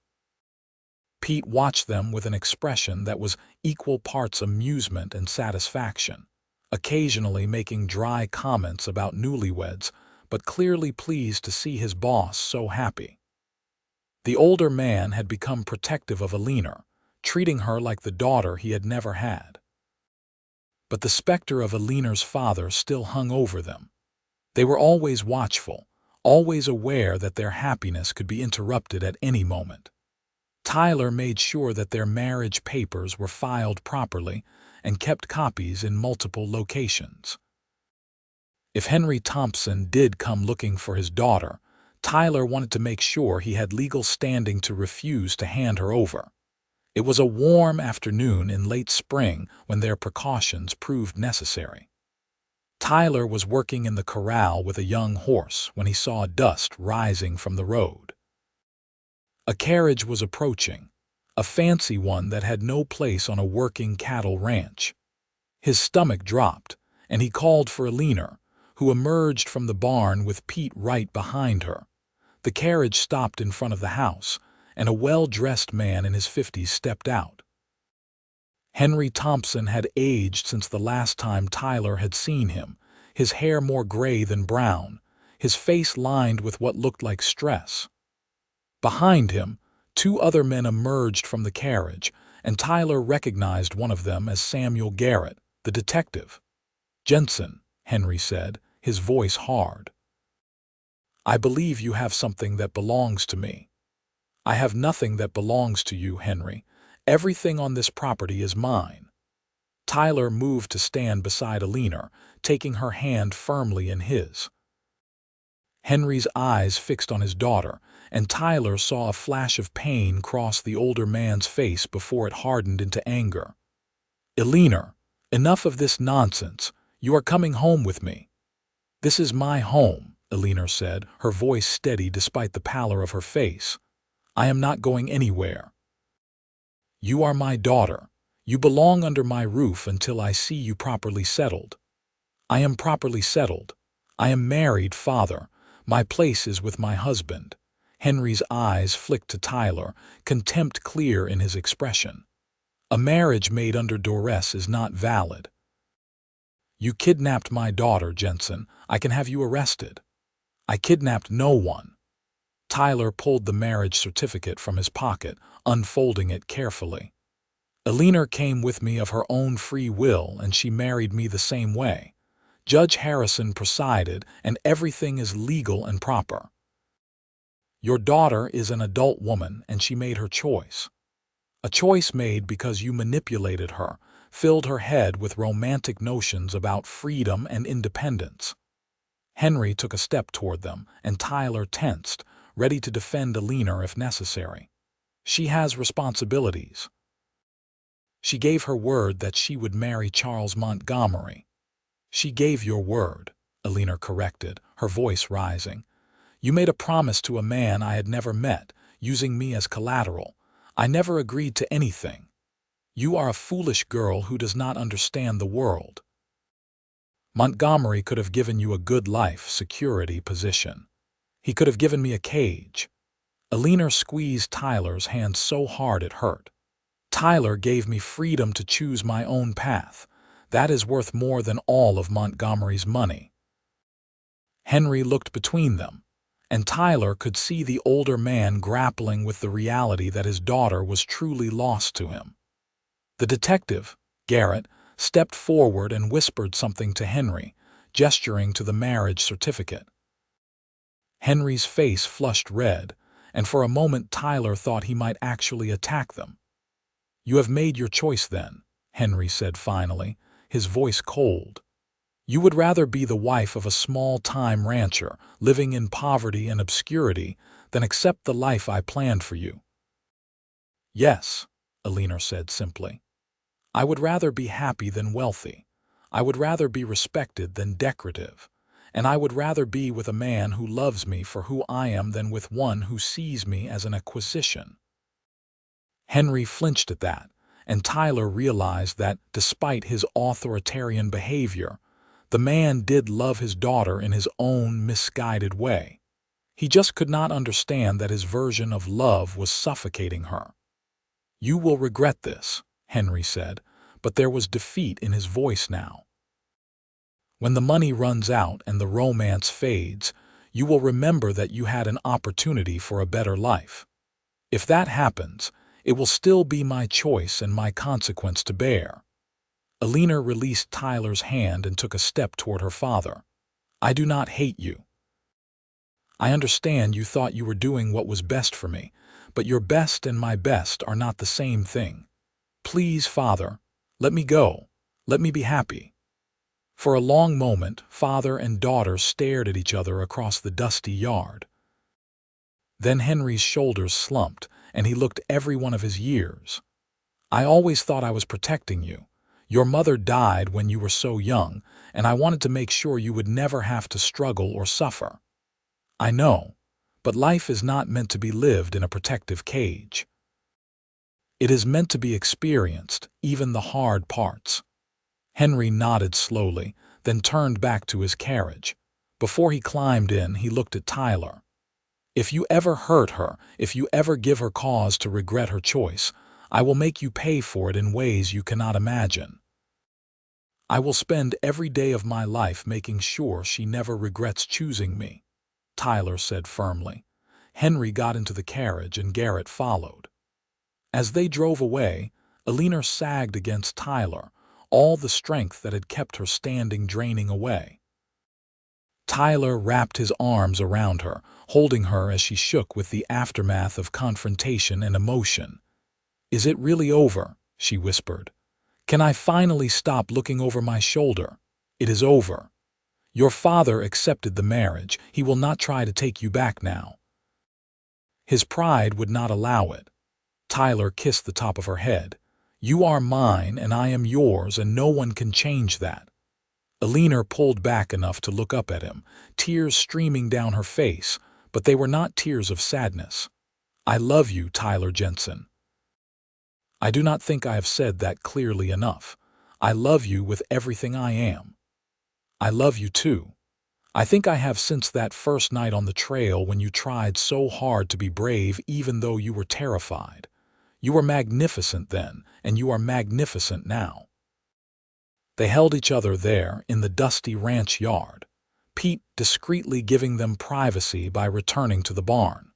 Pete watched them with an expression that was equal parts amusement and satisfaction, occasionally making dry comments about newlyweds, but clearly pleased to see his boss so happy. The older man had become protective of Alina, treating her like the daughter he had never had. But the specter of Alina's father still hung over them. They were always watchful, always aware that their happiness could be interrupted at any moment. Tyler made sure that their marriage papers were filed properly and kept copies in multiple locations. If Henry Thompson did come looking for his daughter, Tyler wanted to make sure he had legal standing to refuse to hand her over. It was a warm afternoon in late spring when their precautions proved necessary. Tyler was working in the corral with a young horse when he saw dust rising from the road. A carriage was approaching, a fancy one that had no place on a working cattle ranch. His stomach dropped, and he called for Alina, who emerged from the barn with Pete right behind her. The carriage stopped in front of the house, and a well-dressed man in his 50s stepped out. Henry Thompson had aged since the last time Tyler had seen him, his hair more gray than brown, his face lined with what looked like stress. Behind him, two other men emerged from the carriage, and Tyler recognized one of them as Samuel Garrett, the detective. "Jensen," Henry said, his voice hard. "I believe you have something that belongs to me." "I have nothing that belongs to you, Henry. Everything on this property is mine." Tyler moved to stand beside Alina, taking her hand firmly in his. Henry's eyes fixed on his daughter, and Tyler saw a flash of pain cross the older man's face before it hardened into anger. "Alina, enough of this nonsense. You are coming home with me." "This is my home," Alina said, her voice steady despite the pallor of her face. "I am not going anywhere." "You are my daughter. You belong under my roof until I see you properly settled." "I am properly settled. I am married, father. My place is with my husband." Henry's eyes flicked to Tyler, contempt clear in his expression. "A marriage made under duress is not valid." "You kidnapped my daughter, Jensen. I can have you arrested." "I kidnapped no one." Tyler pulled the marriage certificate from his pocket, unfolding it carefully. "Alina came with me of her own free will, and she married me the same way. Judge Harrison presided, and everything is legal and proper. Your daughter is an adult woman, and she made her choice. A choice made because you manipulated her, filled her head with romantic notions about freedom and independence." Henry took a step toward them, and Tyler tensed, ready to defend Alina if necessary. "She has responsibilities." "She gave her word that she would marry Charles Montgomery." "She gave your word," Alina corrected, her voice rising. "You made a promise to a man I had never met, using me as collateral. I never agreed to anything. You are a foolish girl who does not understand the world. Montgomery could have given you a good life, security, position. He could have given me a cage." Alina squeezed Tyler's hand so hard it hurt. "Tyler gave me freedom to choose my own path. That is worth more than all of Montgomery's money." Henry looked between them, and Tyler could see the older man grappling with the reality that his daughter was truly lost to him. The detective, Garrett, stepped forward and whispered something to Henry, gesturing to the marriage certificate. Henry's face flushed red, and for a moment Tyler thought he might actually attack them. "You have made your choice then," Henry said finally, his voice cold. "You would rather be the wife of a small-time rancher, living in poverty and obscurity, than accept the life I planned for you." "Yes," Alina said simply. "I would rather be happy than wealthy. I would rather be respected than decorative. And I would rather be with a man who loves me for who I am than with one who sees me as an acquisition." Henry flinched at that, and Tyler realized that, despite his authoritarian behavior, the man did love his daughter in his own misguided way. He just could not understand that his version of love was suffocating her. "You will regret this," Henry said, but there was defeat in his voice now. "When the money runs out and the romance fades, you will remember that you had an opportunity for a better life. If that happens, it will still be my choice and my consequence to bear." Alina released Tyler's hand and took a step toward her father. "I do not hate you. I understand you thought you were doing what was best for me, but your best and my best are not the same thing. Please, father, let me go. Let me be happy." For a long moment, father and daughter stared at each other across the dusty yard. Then Henry's shoulders slumped, and he looked every one of his years. "I always thought I was protecting you. Your mother died when you were so young, and I wanted to make sure you would never have to struggle or suffer. I know, but life is not meant to be lived in a protective cage. It is meant to be experienced, even the hard parts." Henry nodded slowly, then turned back to his carriage. Before he climbed in, he looked at Tyler. "If you ever hurt her, if you ever give her cause to regret her choice, I will make you pay for it in ways you cannot imagine. I will spend every day of my life making sure she never regrets choosing me," Tyler said firmly. Henry got into the carriage and Garrett followed. As they drove away, Alina sagged against Tyler, all the strength that had kept her standing draining away. Tyler wrapped his arms around her, holding her as she shook with the aftermath of confrontation and emotion. "Is it really over?" she whispered. "Can I finally stop looking over my shoulder? It is over. Your father accepted the marriage. He will not try to take you back now. His pride would not allow it." Tyler kissed the top of her head. "You are mine and I am yours, and no one can change that." Alina pulled back enough to look up at him, tears streaming down her face, but they were not tears of sadness. "I love you, Tyler Jensen. I do not think I have said that clearly enough. I love you with everything I am. I love you too. I think I have since that first night on the trail when you tried so hard to be brave even though you were terrified. You were magnificent then, and you are magnificent now." They held each other there in the dusty ranch yard, Pete discreetly giving them privacy by returning to the barn.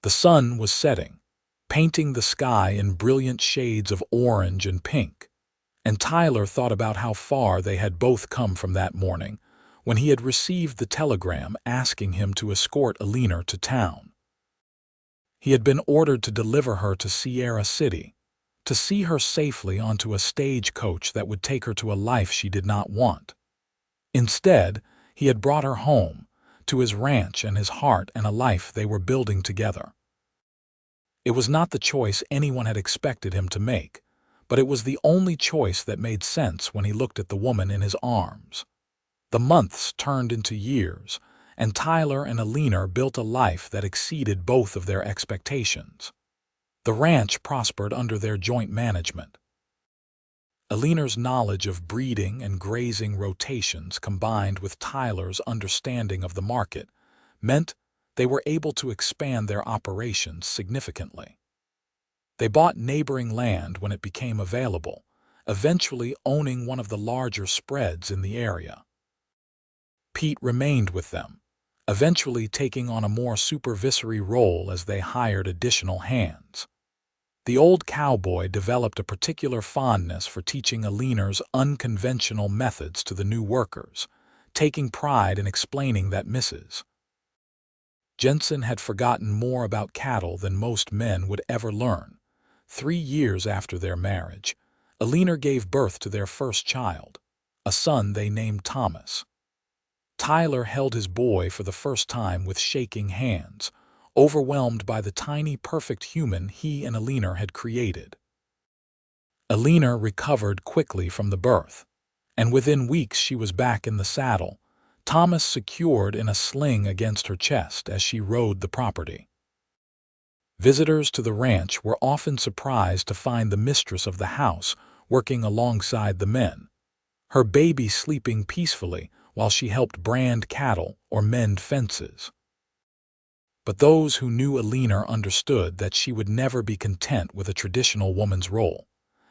The sun was setting, painting the sky in brilliant shades of orange and pink, and Tyler thought about how far they had both come from that morning when he had received the telegram asking him to escort Alina to town. He had been ordered to deliver her to Sierra City, to see her safely onto a stagecoach that would take her to a life she did not want. Instead, he had brought her home, to his ranch and his heart and a life they were building together. It was not the choice anyone had expected him to make, but it was the only choice that made sense when he looked at the woman in his arms. The months turned into years, and Tyler and Alina built a life that exceeded both of their expectations. The ranch prospered under their joint management. Alina's knowledge of breeding and grazing rotations combined with Tyler's understanding of the market meant they were able to expand their operations significantly. They bought neighboring land when it became available, eventually owning one of the larger spreads in the area. Pete remained with them, eventually taking on a more supervisory role as they hired additional hands. The old cowboy developed a particular fondness for teaching Alina's unconventional methods to the new workers, taking pride in explaining that Mrs. Jensen had forgotten more about cattle than most men would ever learn. 3 years after their marriage, Alina gave birth to their first child, a son they named Thomas. Tyler held his boy for the first time with shaking hands, overwhelmed by the tiny perfect human he and Alina had created. Alina recovered quickly from the birth, and within weeks she was back in the saddle, Thomas secured in a sling against her chest as she rode the property. Visitors to the ranch were often surprised to find the mistress of the house working alongside the men, her baby sleeping peacefully while she helped brand cattle or mend fences. But those who knew Alina understood that she would never be content with a traditional woman's role,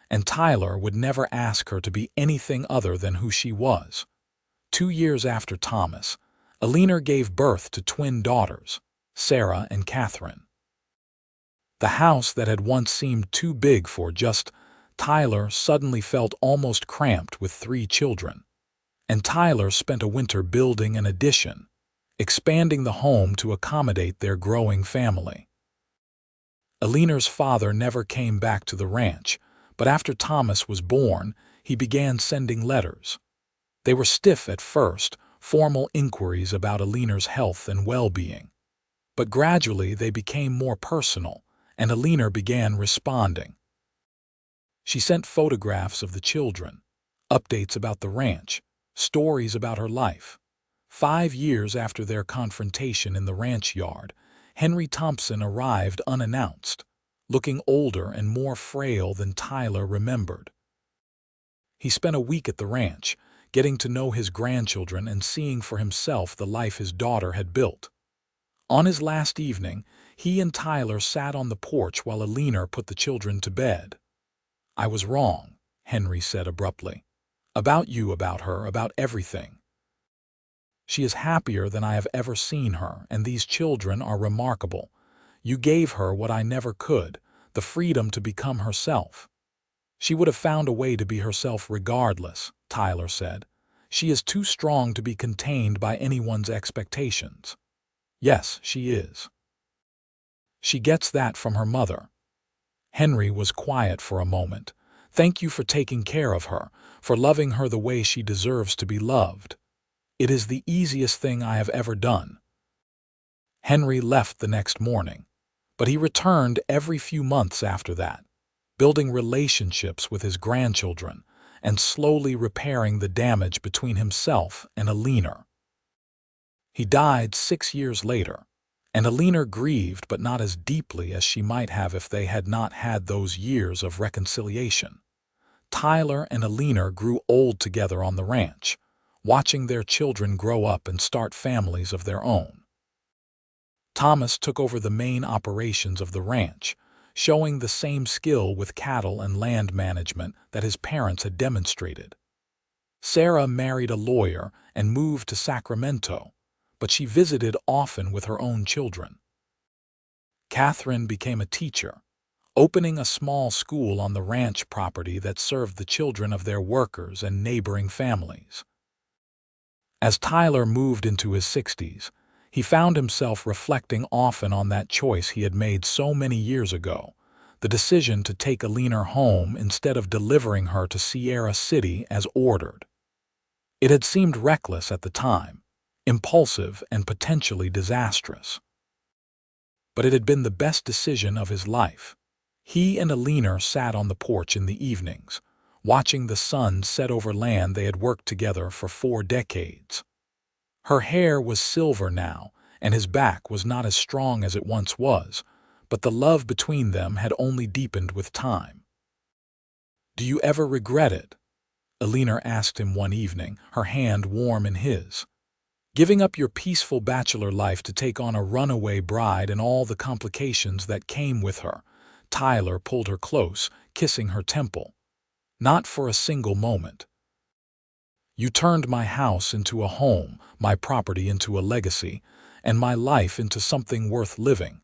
and Tyler would never ask her to be anything other than who she was. 2 years after Thomas, Alina gave birth to twin daughters, Sarah and Catherine. The house that had once seemed too big for just Tyler suddenly felt almost cramped with 3 children, and Tyler spent a winter building an addition, expanding the home to accommodate their growing family. Alina's father never came back to the ranch, but after Thomas was born, he began sending letters. They were stiff at first, formal inquiries about Alina's health and well-being. But gradually they became more personal, and Alina began responding. She sent photographs of the children, updates about the ranch, stories about her life. 5 years after their confrontation in the ranch yard, Henry Thompson arrived unannounced, looking older and more frail than Tyler remembered. He spent a week at the ranch, getting to know his grandchildren and seeing for himself the life his daughter had built. On his last evening, he and Tyler sat on the porch while Alina put the children to bed. "I was wrong," Henry said abruptly. "About you, about her, about everything. She is happier than I have ever seen her, and these children are remarkable. You gave her what I never could, the freedom to become herself." "She would have found a way to be herself regardless," Tyler said. "She is too strong to be contained by anyone's expectations." "Yes, she is. She gets that from her mother." Henry was quiet for a moment. "Thank you for taking care of her, for loving her the way she deserves to be loved. It is the easiest thing I have ever done." Henry left the next morning, but he returned every few months after that, building relationships with his grandchildren and slowly repairing the damage between himself and Alina. He died 6 years later, and Alina grieved but not as deeply as she might have if they had not had those years of reconciliation. Tyler and Alina grew old together on the ranch, watching their children grow up and start families of their own. Thomas took over the main operations of the ranch, showing the same skill with cattle and land management that his parents had demonstrated. Sarah married a lawyer and moved to Sacramento, but she visited often with her own children. Catherine became a teacher, opening a small school on the ranch property that served the children of their workers and neighboring families. As Tyler moved into his 60s, he found himself reflecting often on that choice he had made so many years ago, the decision to take Alina home instead of delivering her to Sierra City as ordered. It had seemed reckless at the time, impulsive and potentially disastrous. But it had been the best decision of his life. He and Alina sat on the porch in the evenings, watching the sun set over land they had worked together for 4 decades. Her hair was silver now, and his back was not as strong as it once was, but the love between them had only deepened with time. "Do you ever regret it?" Alina asked him one evening, her hand warm in his. "Giving up your peaceful bachelor life to take on a runaway bride and all the complications that came with her." Tyler pulled her close, kissing her temple. "Not for a single moment. You turned my house into a home, my property into a legacy, and my life into something worth living.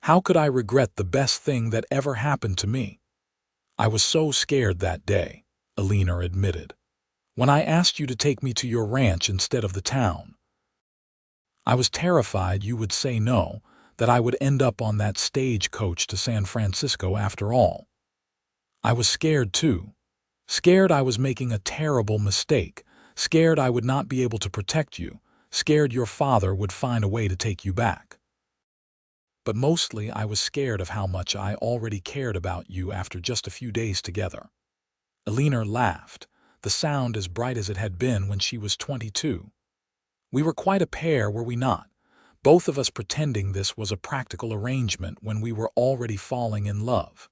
How could I regret the best thing that ever happened to me?" "I was so scared that day," Alina admitted, "when I asked you to take me to your ranch instead of the town. I was terrified you would say no, that I would end up on that stagecoach to San Francisco after all. I was scared too. Scared I was making a terrible mistake, scared I would not be able to protect you, scared your father would find a way to take you back. But mostly I was scared of how much I already cared about you after just a few days together." Alina laughed, the sound as bright as it had been when she was 22. "We were quite a pair, were we not? both of us pretending this was a practical arrangement when we were already falling in love.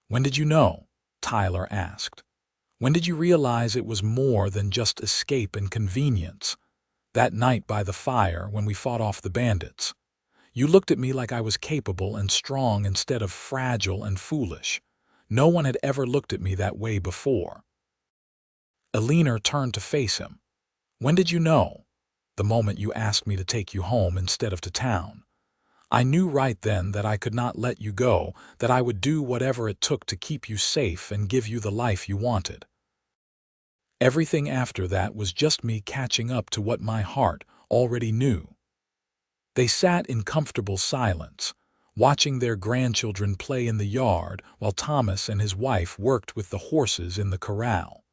"When did you know?" Tyler asked. "When did you realize it was more than just escape and convenience? That night by the fire when we fought off the bandits. You looked at me like I was capable and strong instead of fragile and foolish. No one had ever looked at me that way before." Alina turned to face him. "When did you know?" "The moment you asked me to take you home instead of to town. I knew right then that I could not let you go, that I would do whatever it took to keep you safe and give you the life you wanted. Everything after that was just me catching up to what my heart already knew." They sat in comfortable silence, watching their grandchildren play in the yard while Thomas and his wife worked with the horses in the corral.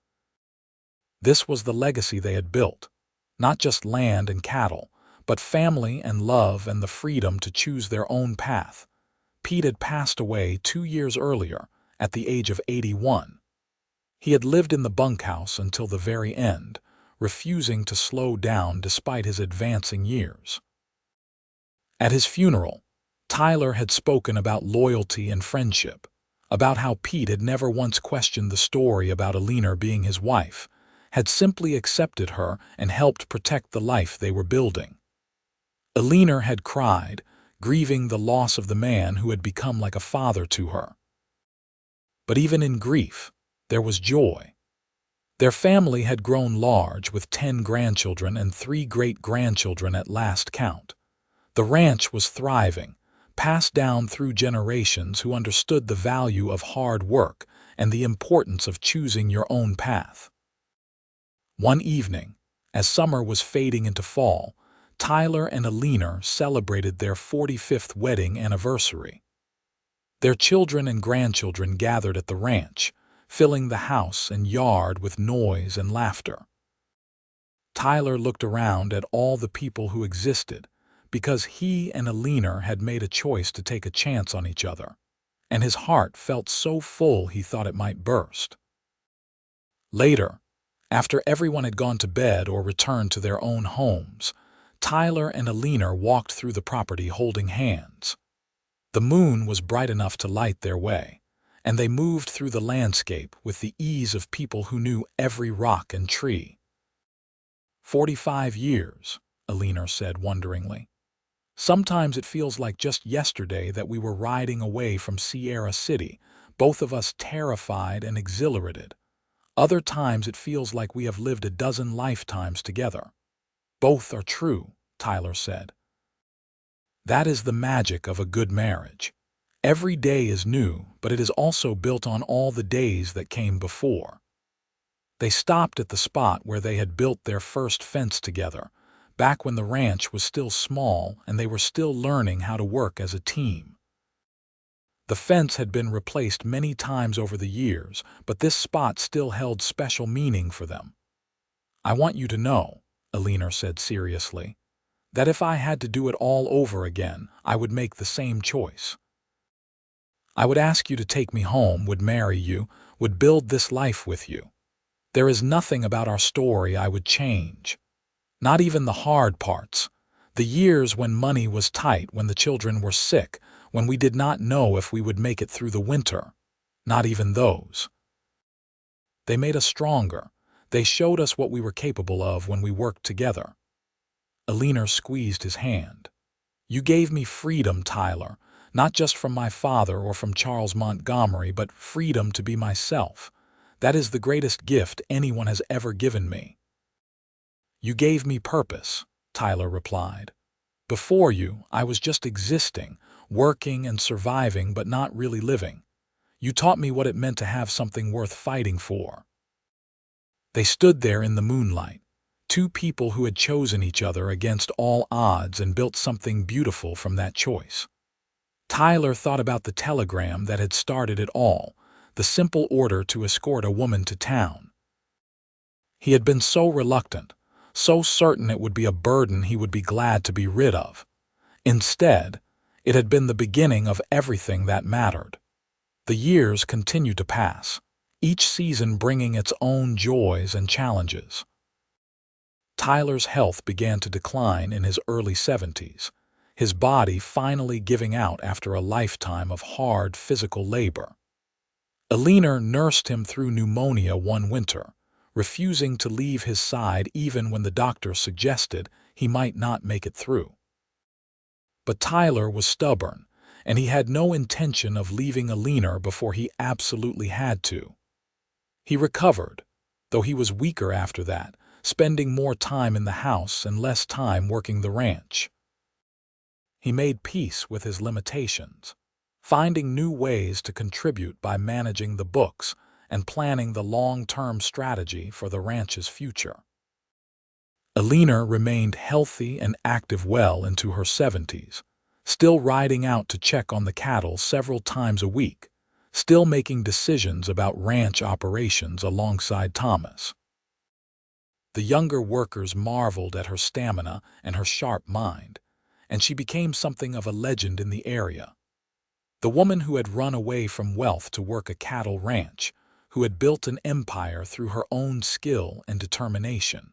This was the legacy they had built, not just land and cattle, but family and love and the freedom to choose their own path. Pete had passed away 2 years earlier, at the age of 81. He had lived in the bunkhouse until the very end, refusing to slow down despite his advancing years. At his funeral, Tyler had spoken about loyalty and friendship, about how Pete had never once questioned the story about Alina being his wife, had simply accepted her and helped protect the life they were building. Alina had cried, grieving the loss of the man who had become like a father to her. But even in grief, there was joy. Their family had grown large with 10 grandchildren and 3 great-grandchildren at last count. The ranch was thriving, passed down through generations who understood the value of hard work and the importance of choosing your own path. One evening, as summer was fading into fall, Tyler and Alina celebrated their 45th wedding anniversary. Their children and grandchildren gathered at the ranch, filling the house and yard with noise and laughter. Tyler looked around at all the people who existed, because he and Alina had made a choice to take a chance on each other, and his heart felt so full he thought it might burst. Later, after everyone had gone to bed or returned to their own homes, Tyler and Alina walked through the property holding hands. The moon was bright enough to light their way, and they moved through the landscape with the ease of people who knew every rock and tree. 45 years, Alina said wonderingly. Sometimes it feels like just yesterday that we were riding away from Sierra City, both of us terrified and exhilarated. Other times it feels like we have lived a dozen lifetimes together. Both are true, Tyler said. That is the magic of a good marriage. Every day is new, but it is also built on all the days that came before. They stopped at the spot where they had built their first fence together, back when the ranch was still small and they were still learning how to work as a team. The fence had been replaced many times over the years, but this spot still held special meaning for them. "I want you to know," Alina said seriously, "that if I had to do it all over again, I would make the same choice. I would ask you to take me home, would marry you, would build this life with you. There is nothing about our story I would change. Not even the hard parts. The years when money was tight, when the children were sick, when we did not know if we would make it through the winter. Not even those. They made us stronger. They showed us what we were capable of when we worked together." Alina squeezed his hand. "You gave me freedom, Tyler, not just from my father or from Charles Montgomery, but freedom to be myself. That is the greatest gift anyone has ever given me." "You gave me purpose," Tyler replied. "Before you, I was just existing, working and surviving but not really living. You taught me what it meant to have something worth fighting for." They stood there in the moonlight, 2 people who had chosen each other against all odds and built something beautiful from that choice. Tyler thought about the telegram that had started it all, the simple order to escort a woman to town. He had been so reluctant, so certain it would be a burden he would be glad to be rid of. Instead, it had been the beginning of everything that mattered. The years continued to pass, each season bringing its own joys and challenges. Tyler's health began to decline in his early 70s, his body finally giving out after a lifetime of hard physical labor. Alina nursed him through pneumonia one winter, refusing to leave his side even when the doctor suggested he might not make it through. But Tyler was stubborn, and he had no intention of leaving Alina before he absolutely had to. He recovered, though he was weaker after that, spending more time in the house and less time working the ranch. He made peace with his limitations, finding new ways to contribute by managing the books and planning the long-term strategy for the ranch's future. Alina remained healthy and active well into her 70s, still riding out to check on the cattle several times a week, still making decisions about ranch operations alongside Thomas. The younger workers marveled at her stamina and her sharp mind, and she became something of a legend in the area. The woman who had run away from wealth to work a cattle ranch, who had built an empire through her own skill and determination.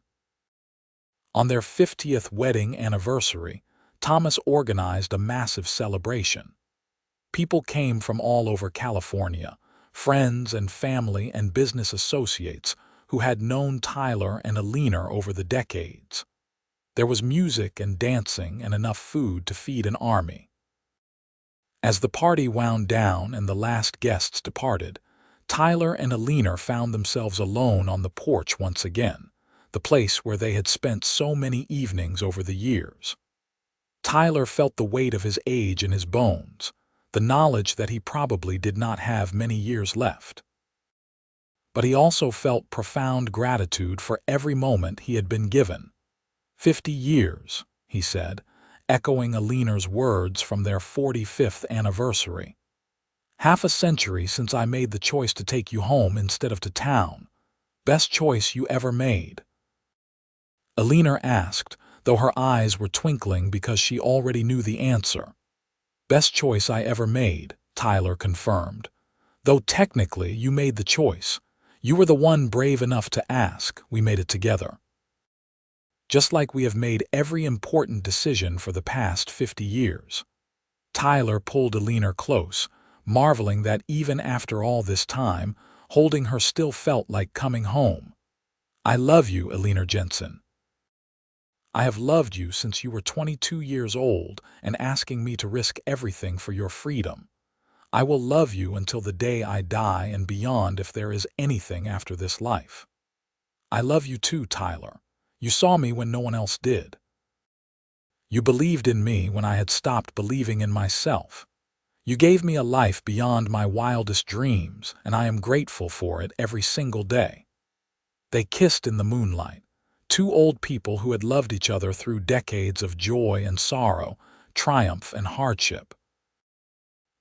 On their 50th wedding anniversary, Thomas organized a massive celebration. People came from all over California, friends and family and business associates who had known Tyler and Alina over the decades. There was music and dancing and enough food to feed an army. As the party wound down and the last guests departed, Tyler and Alina found themselves alone on the porch once again, the place where they had spent so many evenings over the years. Tyler felt the weight of his age in his bones, the knowledge that he probably did not have many years left. But he also felt profound gratitude for every moment he had been given. 50 years, he said, echoing Alina's words from their 45th anniversary. Half a century since I made the choice to take you home instead of to town. Best choice you ever made. Alina asked, though her eyes were twinkling because she already knew the answer. Best choice I ever made, Tyler confirmed. Though technically you made the choice. You were the one brave enough to ask. We made it together. Just like we have made every important decision for the past 50 years. Tyler pulled Alina close, marveling that even after all this time, holding her still felt like coming home. I love you, Alina Jensen. I have loved you since you were 22 years old and asking me to risk everything for your freedom. I will love you until the day I die and beyond if there is anything after this life. I love you too, Tyler. You saw me when no one else did. You believed in me when I had stopped believing in myself. You gave me a life beyond my wildest dreams, and I am grateful for it every single day. They kissed in the moonlight, two old people who had loved each other through decades of joy and sorrow, triumph and hardship.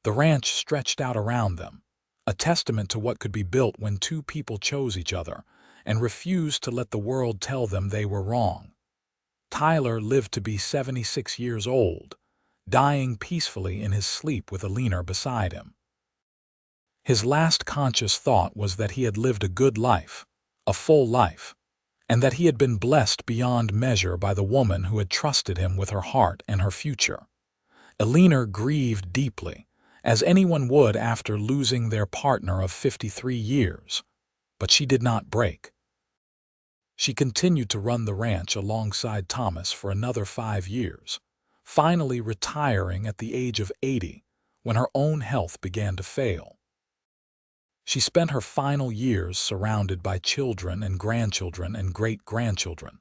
The ranch stretched out around them, a testament to what could be built when two people chose each other and refused to let the world tell them they were wrong. Tyler lived to be 76 years old, dying peacefully in his sleep with Alina beside him. His last conscious thought was that he had lived a good life, a full life, and that he had been blessed beyond measure by the woman who had trusted him with her heart and her future. Alina grieved deeply, as anyone would after losing their partner of 53 years, but she did not break. She continued to run the ranch alongside Thomas for another 5 years, finally retiring at the age of 80 when her own health began to fail. She spent her final years surrounded by children and grandchildren and great-grandchildren,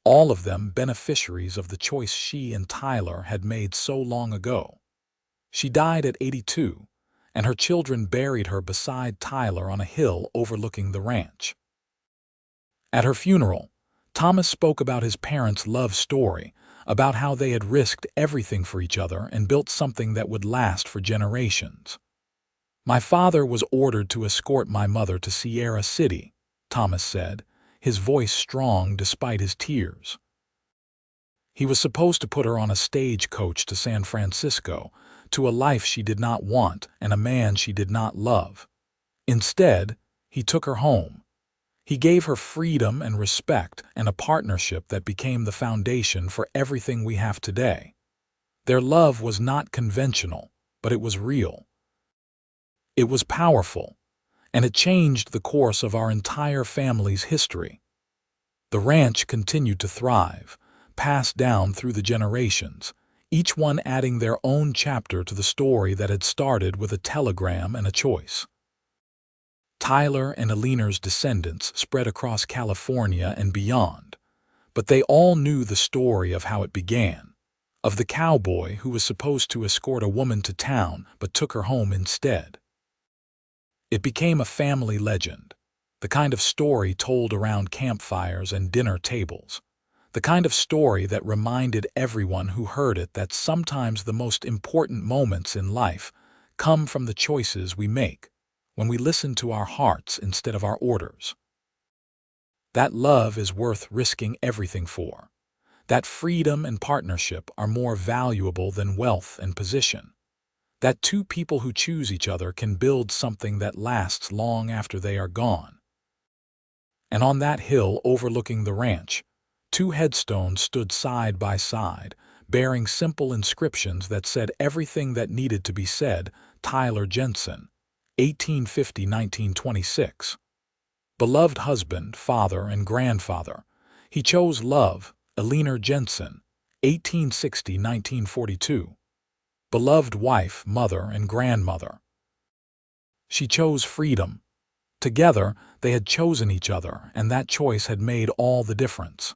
all of them beneficiaries of the choice she and Tyler had made so long ago. She died at 82, and her children buried her beside Tyler on a hill overlooking the ranch. At her funeral, Thomas spoke about his parents' love story, about how they had risked everything for each other and built something that would last for generations. My father was ordered to escort my mother to Sierra City, Thomas said, his voice strong despite his tears. He was supposed to put her on a stagecoach to San Francisco, to a life she did not want and a man she did not love. Instead, he took her home. He gave her freedom and respect and a partnership that became the foundation for everything we have today. Their love was not conventional, but it was real. It was powerful, and it changed the course of our entire family's history. The ranch continued to thrive, passed down through the generations, each one adding their own chapter to the story that had started with a telegram and a choice. Tyler and Alina's descendants spread across California and beyond, but they all knew the story of how it began, of the cowboy who was supposed to escort a woman to town but took her home instead. It became a family legend, the kind of story told around campfires and dinner tables, the kind of story that reminded everyone who heard it that sometimes the most important moments in life come from the choices we make, when we listen to our hearts instead of our orders. That love is worth risking everything for. That freedom and partnership are more valuable than wealth and position. That two people who choose each other can build something that lasts long after they are gone. And on that hill overlooking the ranch, two headstones stood side by side, bearing simple inscriptions that said everything that needed to be said. Tyler Jensen, 1850–1926. Beloved husband, father, and grandfather. He chose love. Alina Jensen, 1860–1942. Beloved wife, mother, and grandmother. She chose freedom. Together, they had chosen each other, and that choice had made all the difference.